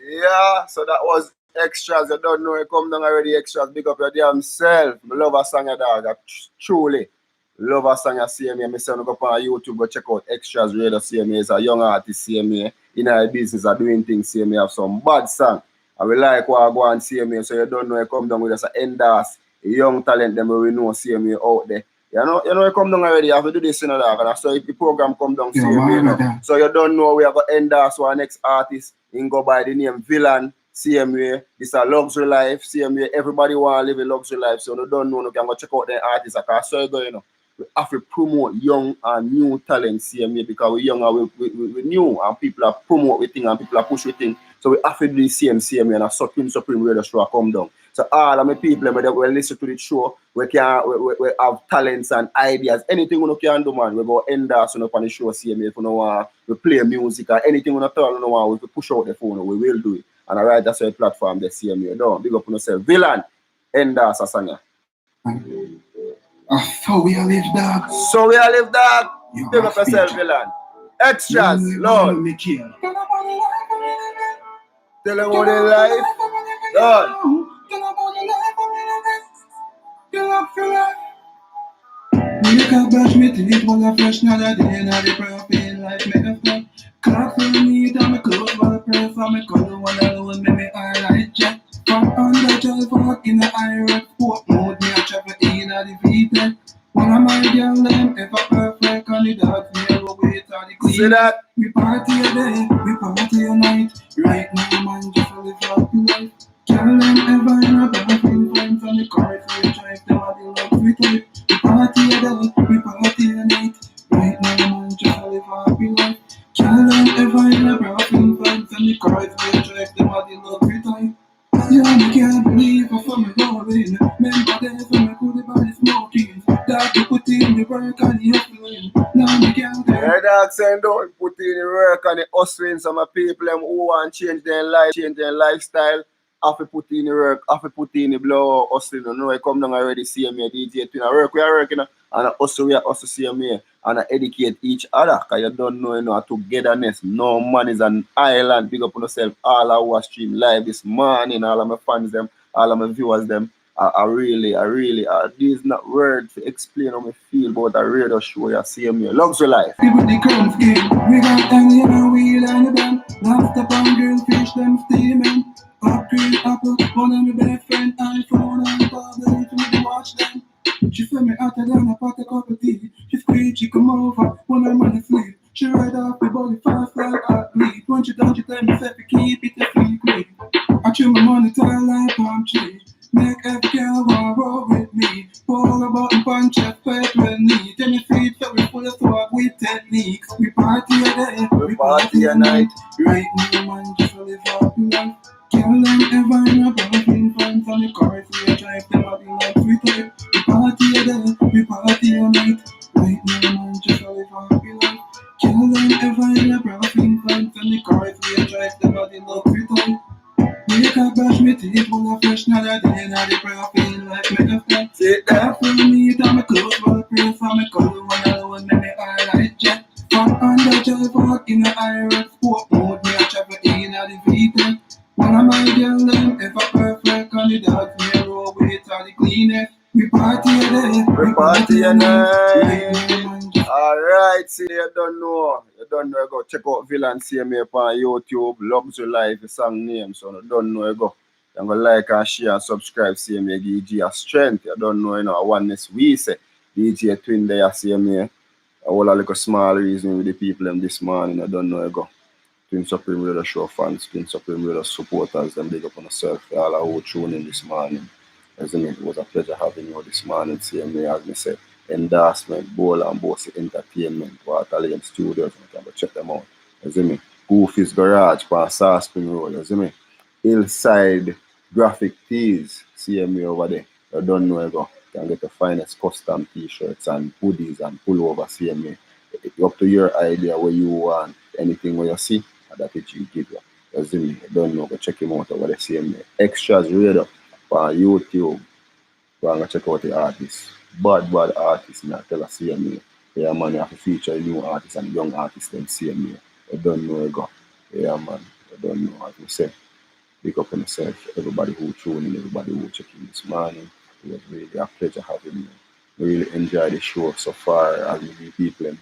Yeah, so that was extras. You don't know, you come down already, extras. Big up your damn self. I love a song, dog. I truly love a song. See me. I say, go on YouTube, go check out extras. Radio CMA is a young artist. CMA in our business are doing things. CMA have some bad song. I will like what I go and CMA. So you don't know, you come down with us a endorse, a young talent. Them we know CMA out there. You know, you come down already. You have to do this, you know, that. So if the program come down, CMA, you know. So you don't know we have to endorse our next artist. In go by the name Villain. CMA, this a luxury life. CMA, everybody want to live a luxury life. So you don't know, you can go check out the artists. I so you know, we have to promote young and new talent. CMA, because we young and we new, and people are promote with things and people are push with things. So we have to do the same CMA and a Supreme Radio show come down. So all of my people that will listen to the show, we have talents and ideas. Anything we can do, man, we go endorse on the show CMA. If we know we play music or anything we know, we push out the phone, we will do it. And alright, that's our platform, the CMA. Don't big up on yourself. Villain, endorse Asanya. So we are live, dog. So we are live, dog. Big up yourself, Villain. Extras, Lord. Tell them what they life. Lord. You can brush me till it was a fresh another day, now the profit life make a stop. Clap for me, down my clothes, while I pray for me, color one alone, make me highlight check. From under 12 o'clock in the Irish sport mode, me a travel in a defeated. One of my girl, them, if a perfect on the dogs, me a go wait on the clean. See that? We party a day, we party a night. Right now, man, just a live happy life. Tell them ever in a bathroom, friends on the cars, we drive them at the luxury type. We party a day, we party a night. Right now, man, just a live happy life. Tell them ever in a bathroom, friends on the cars, we drive them at the luxury type. Yeah, I can't believe I'm from rolling. Remember days when I could buy smoking. That you put in the work and the hustling. Now I can't. Yeah, dog saying don't put in the work and the hustling. Some people them who want to change their life, change their lifestyle. Have to put in the work, have to put in the blow hustling. You know, I come down already, see me, DJ, to work, we are working, and also we are also see me, and educate each other, because you don't know, you know, togetherness. No man is an island. Big up on yourself. All our stream live this morning, all of my fans, them, all of my viewers, them, I really, these not words to explain how I feel about a radio show you see me. Luxury life. People the current game, we got any on a wheel and a band. Lobster pound grill, fish, them steaming. Upgrade Apple, one of my best friend, iPhone, and tablet, we watch them. She fed me hotter than a pot of cup of tea. She screamed, she come over, when I'm on the sleep. She ride off the body fast like athlete. When she done, she tell me, say, keep it a secret. I chew my money tall like palm tree. Make every girl want roll with me. Pour a button punch up pepper knee. Then you feed so we full of swag with techniques. We party a day, we party a night. Right now, man, just a live happy life. Can't let ever in a bathroom, friends on the cars, we drive them out in like we type. We party a day, we party a night. Right now, man, just a live happy life. Can't let ever in a bathroom, friends on the cars, we drive them out in like we type. Make a brush me teeth, full of fresh another day, now the profit life make a step. Clap for me, down my clothes, while I pray for me, color one alone, make me highlight check. From under 12 o'clock in the Irish sport mode, me a travel in a defeated. One of my girl, them, if a perfect on the dogs, me a roll with all the cleanest. We party and alright, see you don't know. You don't know, you go check out Villain CMA on YouTube, Luxury Life, the song name, so you don't know, you go. You go like and share and subscribe, CMA DJ a strength. You don't know, you know, oneness we say. DJ Twin there, CMA. A whole like a small reason with the people them this morning, I don't know, you go. Twin Supreme Radio Show fans, Twin Supreme Radio supporters, them big up on yourself, all who tune in this morning. Isn't it? It was a pleasure having you this morning, CMA, as I said. Endorsement, Bowl and Bossy Entertainment, Water Lane Studios, you can go check them out. You see me? Goofy's Garage, past South Spring Road, you see me? Hillside Graphic Tees, CMA over there. You don't know, you go. You can get the finest custom t-shirts and hoodies and pullover, CMA. It's up to your idea where you want, anything where you see, and that's what you give you. You see me? You don't know, go check him out over there, CMA. Extras Radio on YouTube. Go and check out the artists. Bad artists, me I tell us CMA. Yeah man, you have to feature new artists and young artists then CMA. You don't know you go. Yeah man, you don't know what to say. Pick up on yourself, everybody who tuned in, everybody who checked in this morning. It was really a pleasure having you. I really enjoyed the show so far as many people.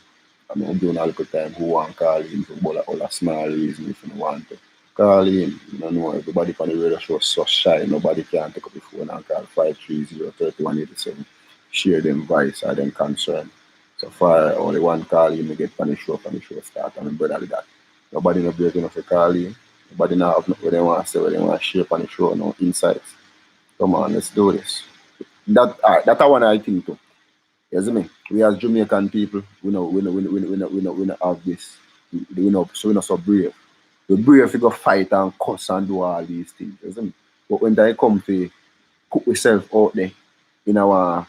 I'm doing a little time who want to call in for all the small reasons if you want to. Call in, you know, everybody on the radio show is so shy, nobody can take up the phone and call 530-3187. Share them voice or them concern. So far, only one call in, we get on the show start, and my brother did that. Nobody no break enough to call in. Nobody now have nothing they want to say, what they want to share on the show, no insights. Come on, let's do this. That's one I think too. You see me? We as Jamaican people, we know have this. We know, so we're not so brave. We're brave to go fight and cuss and do all these things. You see me? But when they come to put ourselves out there in our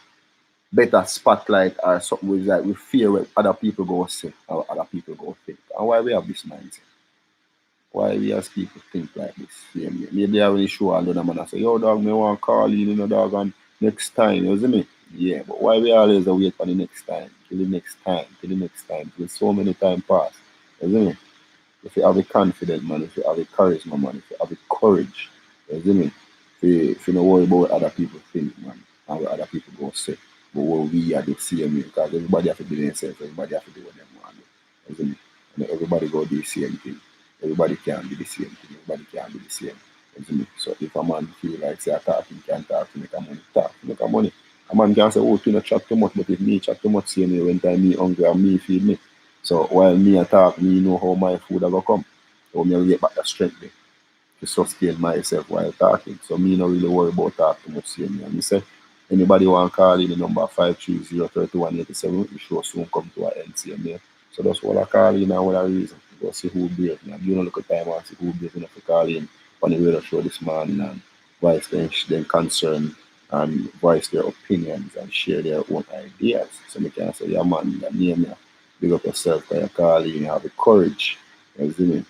better spotlight or something with like we fear what other people go say or other people go think. And why we have this mindset? Why we as people think like this? Yeah, maybe I will show another man and say, yo dog, me want to call you, dog, and next time, you see me? Yeah, but why we always wait for the next time, till the next time, till so many time pass. You see me? If you have a confidence, man, if you have a charisma, man, if you have a courage, you see me? If you don't worry about what other people think, man, and what other people go say, but what we are the same, because everybody have to be themselves, everybody have to do what they want to do. You see me? And everybody go do the same thing. Everybody can be the same thing, everybody can be the same. You see me? So if a man feel like say he can talk to make a money, talk to make a money. A man can say, oh, you not chat too much, but if me chat too much, see me when time me hungry and me feed me. So while me talk, me know how my food will come. So me will get back the strength there to sustain myself while talking. So me not really worry about talk too much, see me. And me say, anybody want to call in the number 530-3187, the show soon come to an end, see me. So that's what I call in and what I reason. Go see who brave. Now, you know, look at time and see who brave enough to call in on the radio show this morning and voice their concern and voice their opinions and share their own ideas. So we can say, yeah man, your name, yeah. Big up yourself, because you call in, you have the courage. You see me?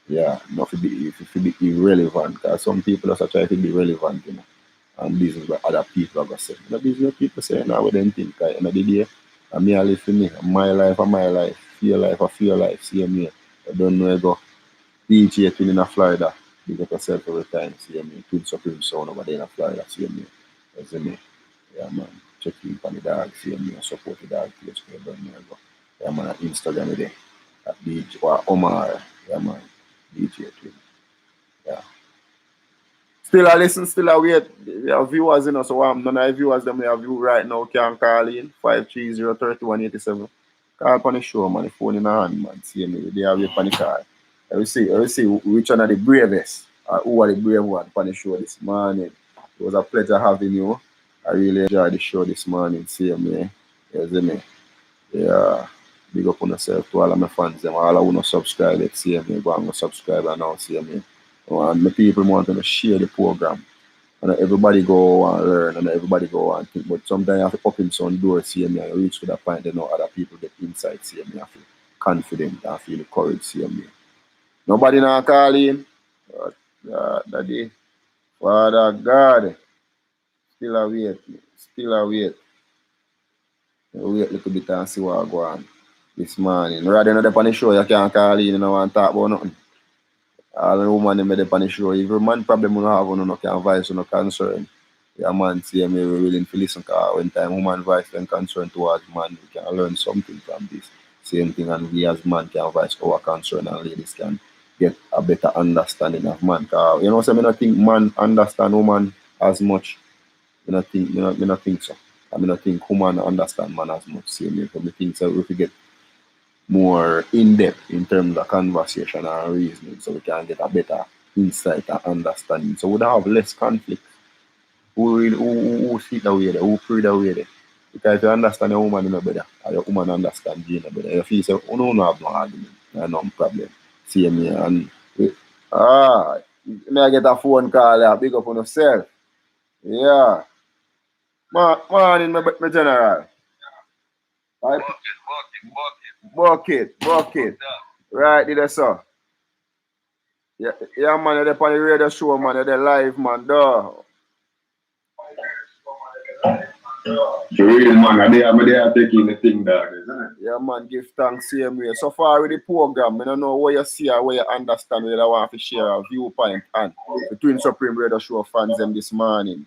Yeah, not to be irrelevant. Because some people also try to be relevant, you know. And business what other people are going to say. The business people say, now what they think, because in the day, and me I live for me, my life, fear life, see me. I don't know, I go DJ Twin in Florida. Big up yourself every time, see me. Twin Supreme Sound over there in Florida, see me. You see me? Yeah, man. Check in on the dog, see me, support the dog page, I don't know, I go. Yeah, man, at Instagram there. At DJ, or Omar, yeah, man. DJ Twin. Yeah. Still I listen, still I wait. We have viewers, you know, so none of the viewers them we have view right now can call in 530-3187. Call upon the show, man. The phone in the hand, man. See me, they have wait upon the call. I will see which one are the bravest or who are the brave one upon the show this morning. It was a pleasure having you. I really enjoyed the show this morning. See me. You see me? Yeah. Big up on yourself to all of my fans. Them. All of you not subscribe, let's see me. Go and subscribe and now see me. And the people want to share the program. And everybody go and learn and everybody go and think. But sometimes you have to open some doors, see me, and reach to that point that know other people get insight, see me. I feel confident, I feel the courage, see me. Nobody now call in. Daddy, Father God, still a wait. Wait a little bit and see what go on this morning. Rather than on the show, you can't call in and want to talk about nothing. All the women them on the show, if your man problem you have, you no can voice, you no concern. Yeah, man, see me, we're willing to listen, because when time woman voice and concern towards man, we can learn something from this. Same thing, and we as man can voice our concern, and ladies can get a better understanding of man. Cause, you know, so I don't think man understand woman as much. I don't think so. I don't think woman understand man as much. Same way, because I think so if we get more in-depth in terms of conversation and reasoning, so we can get a better insight and understanding. So we would have less conflict. Who see the way there, who pray the way there. Because if you understand your woman, you know better, or your woman understand you, know better. You feel so, you don't have no argument, no problem. See me and may I get a phone call there, big up on yourself. Yeah. Morning, my general. Bucket. Right, did I saw? Yeah, man, you're on the radio show, man, you're live, man, duh. The real man, they are taking the thing down, isn't it? Yeah, man, give thanks same way. So far with the program, I don't know what you see or what you understand, whether I want to share a viewpoint and the Twin Supreme Radio Show fans them this morning.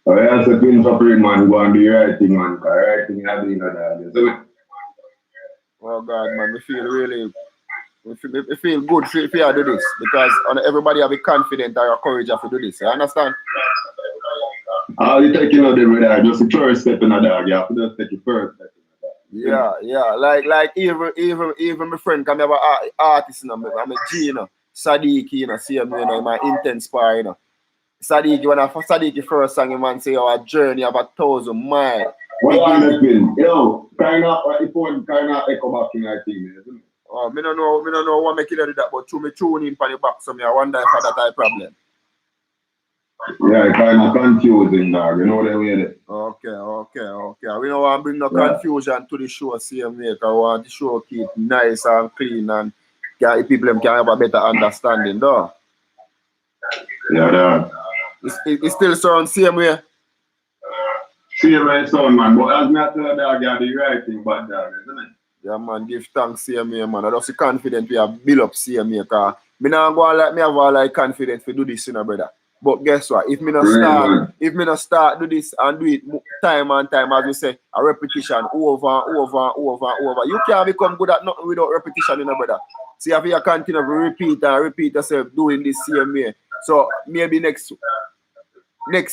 Oh, yeah, so Twin Supreme man, go and do the right thing, man. The right thing I do, you know that, isn't it? Oh God, man, we feel really, we feel good if you do this, because everybody have a confidence or a courage to do this. You understand? All you taking out there, brother, just the first step in the dog. You have to just take the first step in the dog. Yeah. Like even my friend can have an artist, you know, I'm a G, you know, Sadiq, you know, see him, you know, my intense part, you know. Sadiq, when I Sadiq first song, man say our journey of 1,000 miles. What on the thing? Yo, kind of the phone kind of echo back in that thing, isn't it? Oh, I don't know what make it do that, but to me tune in for the back, so me I wonder if that type problem. Yeah, it's kind of confusing, dog. You know the way it is. Okay. We don't want to bring no confusion to the show, same way, because we want the show keep nice and clean and people can have a better understanding, though. Yeah, dog. It still sounds same way. Same way sound, man. But as me I tell dog, you do the right thing, but dog, isn't it? Yeah, man, give thanks, same way, man. I just confident we have build up, same way, because me not go like me have all like confidence to do this, you know, brother. But guess what? If me not start do this and do it time and time, as we say, a repetition over, you can't become good at nothing without repetition, you know, brother. See, if you continue to repeat yourself doing this same way, so maybe next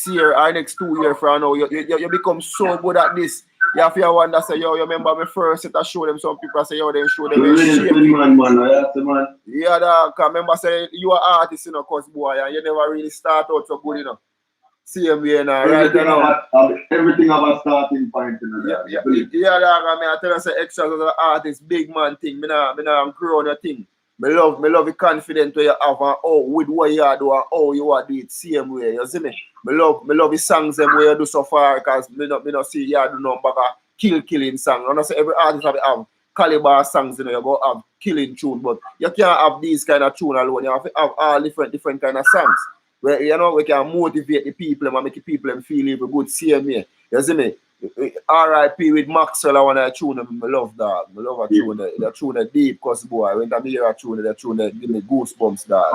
year or next 2 years from now, you become so good at this. You have to wonder, say, yo, you remember me first set I show them, some people say, yo, then show them man. Yeah, dog, remember say you are artist, you know, cause boy, and you never really start out so good, you know. Same way now, right now. Everything about starting point, you know. Yeah, dog, I mean, I tell you, say, extras as an artist, big man thing, me not grow on your thing. Me love the confidence where you have and with what you are doing, how you are doing it, same way, you see me? Me love the songs them where you do so far, because me not see you do no bag of killing song. I know say every artist have caliber songs, you know, you go have killing tune, but you can't have these kind of tune alone. You have to have all different kind of songs. Where you know we can motivate the people and make the people feel even good, same way. You see me? R.I.P. with Maxwell, I want to tune him. I love that. I love a tune. The tune deep, cause boy, when I hear a tune, the tune give me goosebumps, dog.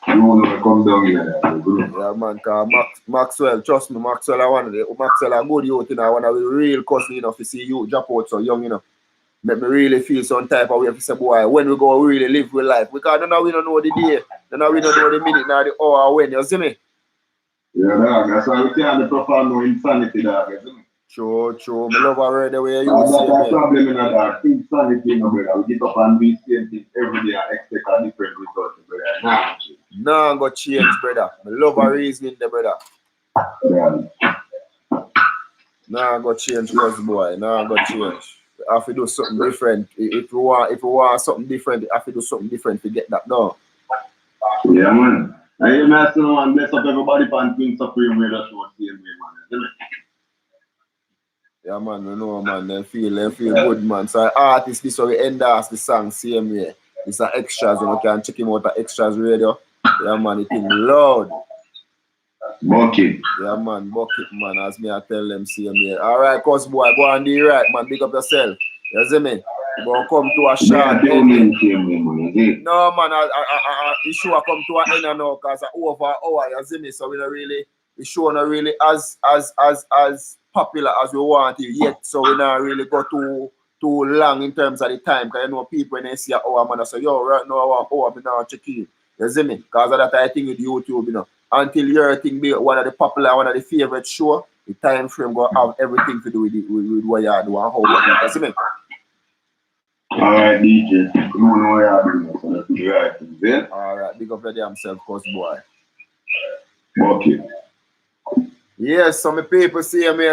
You want to come down here? Yeah, man, cause Maxwell, trust me, Maxwell, Maxwell a good youth, you know, I want to be real cousin, you know, to see you drop out so young, you know. Make me really feel some type of way to say, boy, when we go really live with life, because we don't know the day, we don't know the minute, nor the hour when, you see me? Yeah, dog, that's why we can't perform no insanity, dog, isn't it? True. Me love already the way you that's say the problem, you know, dog. Insanity, you know, brother. We get up and do the same thing every day and expect a different result, brother. Nah, go change, brother. Me love a reasoning there, brother. Yeah. Nah, go change, cause boy. Nah, go change. I have to do something different. If you want something different, I have to do something different to get that done. Yeah, man. I hear me say, man, bless up everybody for Twin Supreme Radio Show, same way, man. Yeah, man, you know, man, they feel good, man. So artists, this way we endorse the song same way. It's an extras, you know, can check him out at Extras Radio. Yeah, man, it thing loud. Bucket. Yeah, man, bucket, man, as me I tell them same way. All right, cuz boy, go on the right, man, big up yourself. You see me? We're gonna come to a short ending. No man, the show come to an end now because it's over an hour, you see me? So we don't really, the show not really as popular as we want it yet. So we not really go too long in terms of the time. Because you know people when they see an hour, man, I say, yo, right now I want hour, me now check in. You see me? Because of that I think with YouTube, you know. Until your thing be one of the popular, one of the favorite show, the time frame go have everything to do with what you do and how you do it. You see me? Alright, DJ. Come on, what you doing? So let's do right things, yeah? Alright, big up your damn self, cause boy. Okay. Yes, some people see me,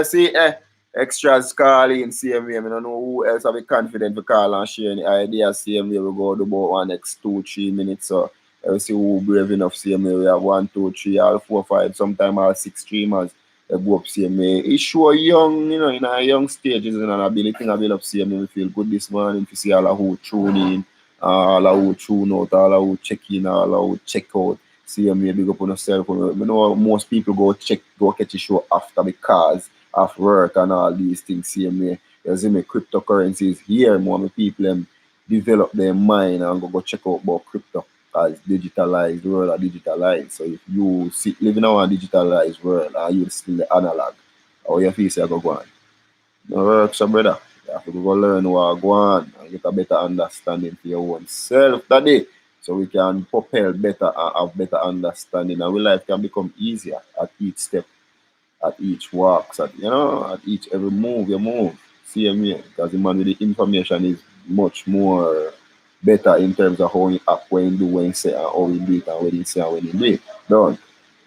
extras calling, see me. I don't know who else have a confident to call and share any ideas. See me, we go do about one next 2-3 minutes. So I see who brave enough. See me, we have 1, 2, 3, all 4, 5, sometimes all 6 streamers. They go up, see me. It's sure young, you know, in a young stages and ability I build up. See me, we feel good this morning to see all who tune in, all who tune out, all who check in, all who check out. See me, big up on yourself. You know, most people go catch the show after because of work and all these things. See me, you see me, cryptocurrency is here. More people develop their mind and go check out about crypto as digitalized world or digitalized. So if you live in a digitalized world and you still the analog, how you feel say go on? No work, so brother. You have to go learn what go on and get a better understanding for your own self that day. So we can propel better and have better understanding, and our life can become easier at each step, at each walk, at each every move you move. See me, because the man with the information is much more better in terms of how you act, when you do, when you say, and how you do it, and when you say, and when you do it. Done.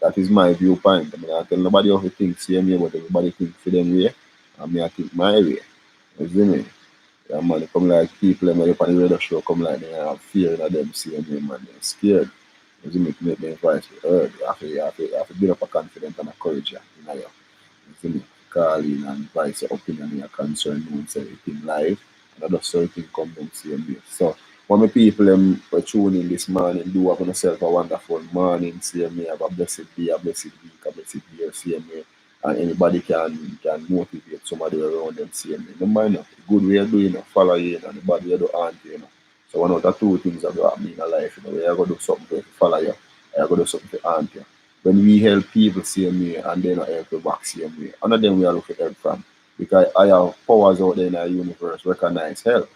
That is my viewpoint. I mean, I tell nobody how to think, see me, but everybody think for them way, and me I think my way. You see me? Yeah, man, they come like people when they on the radio show come like they have fear in them, see me, man, they're scared. You see me, to make them voice be heard. You have to build up a confidence and a courage in you. You see me, call in and voice your opinion and your concern, don't say anything live, and I just certain come down see me. So when my people were tuning in this morning, do have yourself a wonderful morning, see me, have a blessed day, a blessed week, a blessed year, see me. And anybody can motivate somebody around them, see me. No mind the good way of doing it, follow you, and the bad way of do auntie, you know. So one out of two things that go happen in life, you know, you're going to do something to follow you, you're going to do something to auntie. When we help people, see me, and they not help you back, see me, none of them we are looking for help from. Because I have powers out there in the universe, recognize help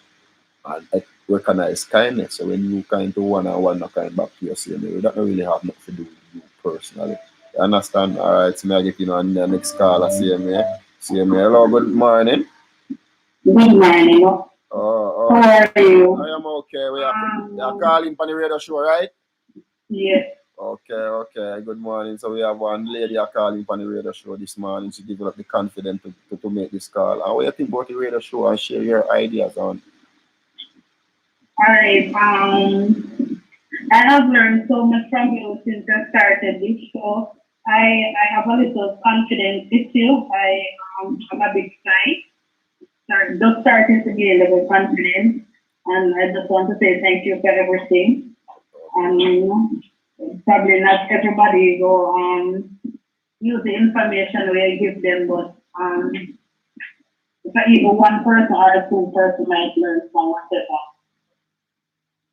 and recognize kindness. So when you kind to one and one not kind back to you, see me, that don't really have nothing to do with you personally. You understand? All right, so me I get on the next call. See me. See me. Hello, good morning. Good morning. Oh, how are you? I am okay. You're calling for the radio show, right? Yes. Okay. Good morning. So we have one lady calling for the radio show this morning. She developed the confidence to make this call. And what do you think about the radio show and share your ideas on? All right. I have learned so much from you since I started this show. I have a little confidence issue. I'm a bit shy. Just starting to gain a little confidence. And I just want to say thank you for everything. Probably not everybody go use the information we give them, but if even one person or two person might learn from whatever.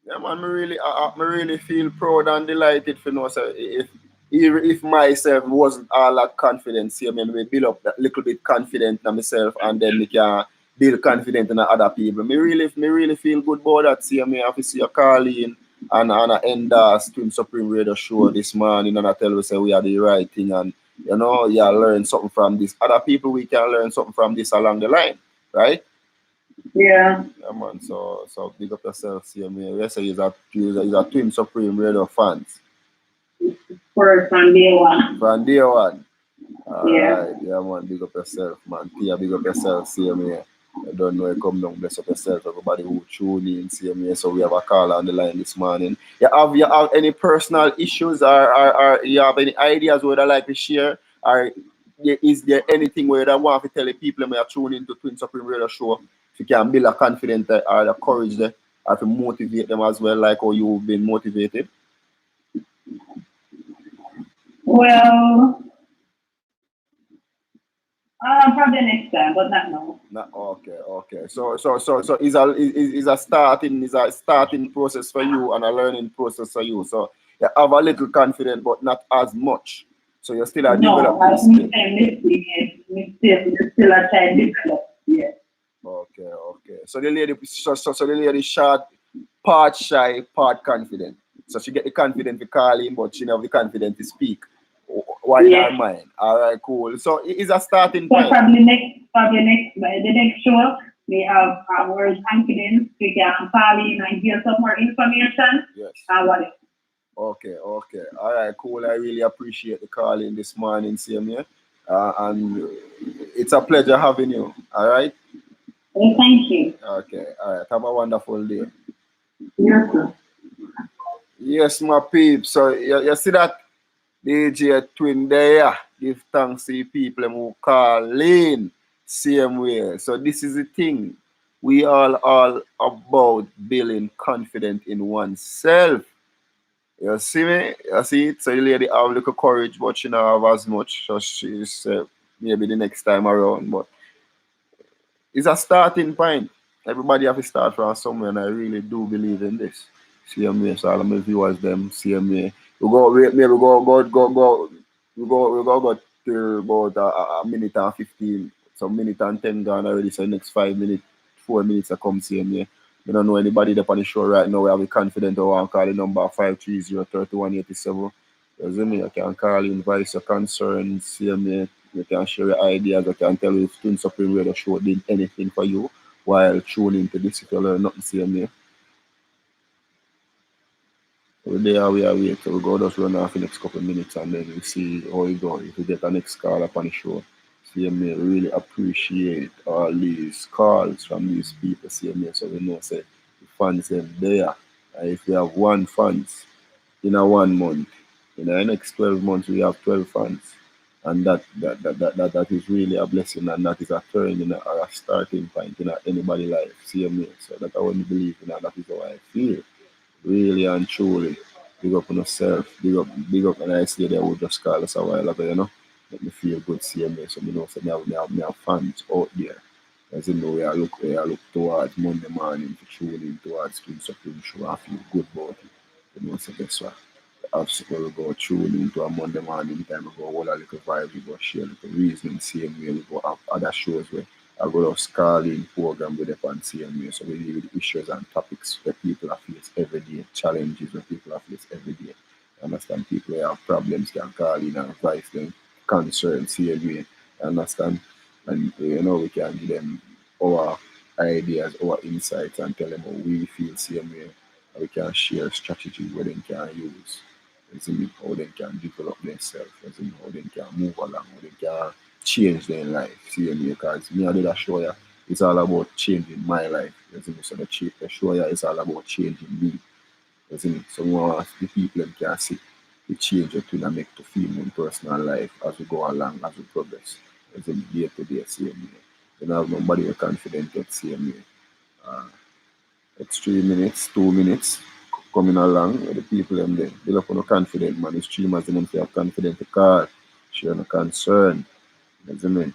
Yeah, man, I really feel proud and delighted for know. So if myself wasn't all that confident, see, I mean, we build up that little bit confident in myself, and then we can build confidence in other people. Me really feel good about that. See, I mean, I see you calling and I end Twin Supreme Radio show this morning, and I tell you say we are the right thing, and you know, you learn something from this. Other people, we can learn something from this along the line, right? Yeah. Yeah, man. So big up yourself, see me. Yes, he's a Twin Supreme Radio fans. From day one. From day one. Yeah. Alright, yeah, man. Big up yourself, man. Tia, big up yourself, see me. I don't know, you come down, bless up yourself, everybody who tune in, see me. So we have a call on the line this morning. You have any personal issues or you have any ideas where you like to share? Or is there anything where you want to tell the people when you tune into Twin Supreme Radio show? If you can build a confidence or the courage there, or to motivate them as well, like how you've been motivated? Well, Probably next time, but not now. Not okay. So is a starting process for you and a learning process for you. So you have a little confidence, but not as much. So you're still a No, developing I'm skill. mistake. Still a child develop. Yeah. Okay. So the lady short, part shy, part confident. So she get the confidence to call him, but she never the confidence to speak. Why in her mind? All right, cool. So it is a starting So point. probably the next show, we have our confidence. We can call in and give some more information. Yes. Whatever. Okay. All right, cool. I really appreciate the calling this morning, same here. And it's a pleasure having you. All right. Well, thank you. Okay. All right. Have a wonderful day. Yes, sir. Yes, my peeps. So you see that DJ Twin there. Give thanks to the people who call in same way. So this is the thing. We all about building confidence in oneself. You see me? You see it? So the lady have a little courage, but she don't have as much. So she's maybe the next time around. But it's a starting point. Everybody have to start from somewhere, and I really do believe in this. Same way, so all of my viewers them same way. We go to about a minute and 15, some minute and 10 gone already. So next 5 minutes, 4 minutes I come same way. We don't know anybody that's on the show right now. We have a confident or one call the number 530-3187. You see me? You can call in, voice your concerns, same way. You can share your ideas. I can tell you if Twin Supreme Radio Show did anything for you while tuning into this. If you learn nothing, same way. We are waiting. So we go just run off the next couple of minutes and then we see how it goes. If we get the next call up on the show. Same way, really appreciate all these calls from these people. Same way, so we know say the fans them there. And if we have one fans in a 1 month, in the next 12 months we have 12 fans. And that is really a blessing, and that is a turn in a starting point in anybody's life. Same way. So that I want to believe in, and that is how I feel. Really and truly. Big up on yourself. Big up, and I say they would just call us a while ago, you know. Make me feel good, same way. So, you know, so me have fans out there. As you know, I look towards Monday morning to tune in towards Twin Supreme Show. I feel good about it. You know, so that's why. Obstacle we go tune into a Monday morning time, we go hold a little vibe, we go share a little reasoning, same way, we go have other shows where I go to calling program with the on same way. So we deal with issues and topics that people are face every day, challenges that people are face every day. You understand? People who have problems can call in and advise them, concerns, same way. You understand? And you know, we can give them our ideas, our insights, and tell them how we feel same way. And we can share strategies where they can use. As in how they can develop themselves, as in how they can move along, how they can change their life. See me, because me I did a show ya, it's all about changing my life. As in, so the show ya is all about changing me. As in, so we want the people them can see the change that we make to feel in personal life as we go along, as we progress. As in day to day, same way. You don't have nobody who confident that same way. It's 3 minutes, 2 minutes coming along with the people them there. They look on no confident, man. The streamers them want to have confident to call, share no concern. You know what I mean?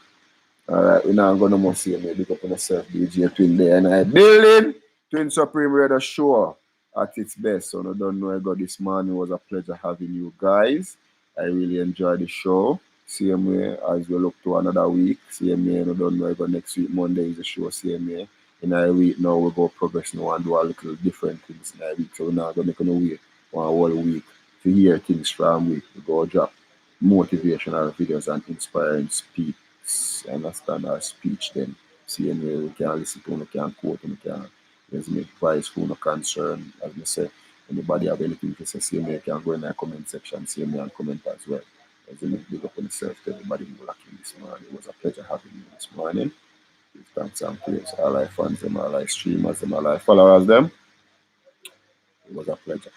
Alright, we're not gonna more see me big up on yourself, DJ Twin there. And I building Twin Supreme Radio Show at its best. So I don't know I got this morning. It was a pleasure having you guys. I really enjoyed the show. Same way as we look to another week. Same way, I don't know I got next week. Monday is the show, same way. In a week now we go progress now and do a little different things in a week. So we're not gonna wait one whole week to hear things from we. We go drop motivational videos and inspiring speech. Understand our speech then. Same way we can listen to, we can quote, we can make advice for no concern. As I say, anybody have anything to say, same way you can go in the comment section, same way and comment as well. As I big up on yourself to everybody who lucky this morning. It was a pleasure having you this morning. Give thanks and praise. All our fans, them, all our streamers, them, all our followers, them. It was a pleasure.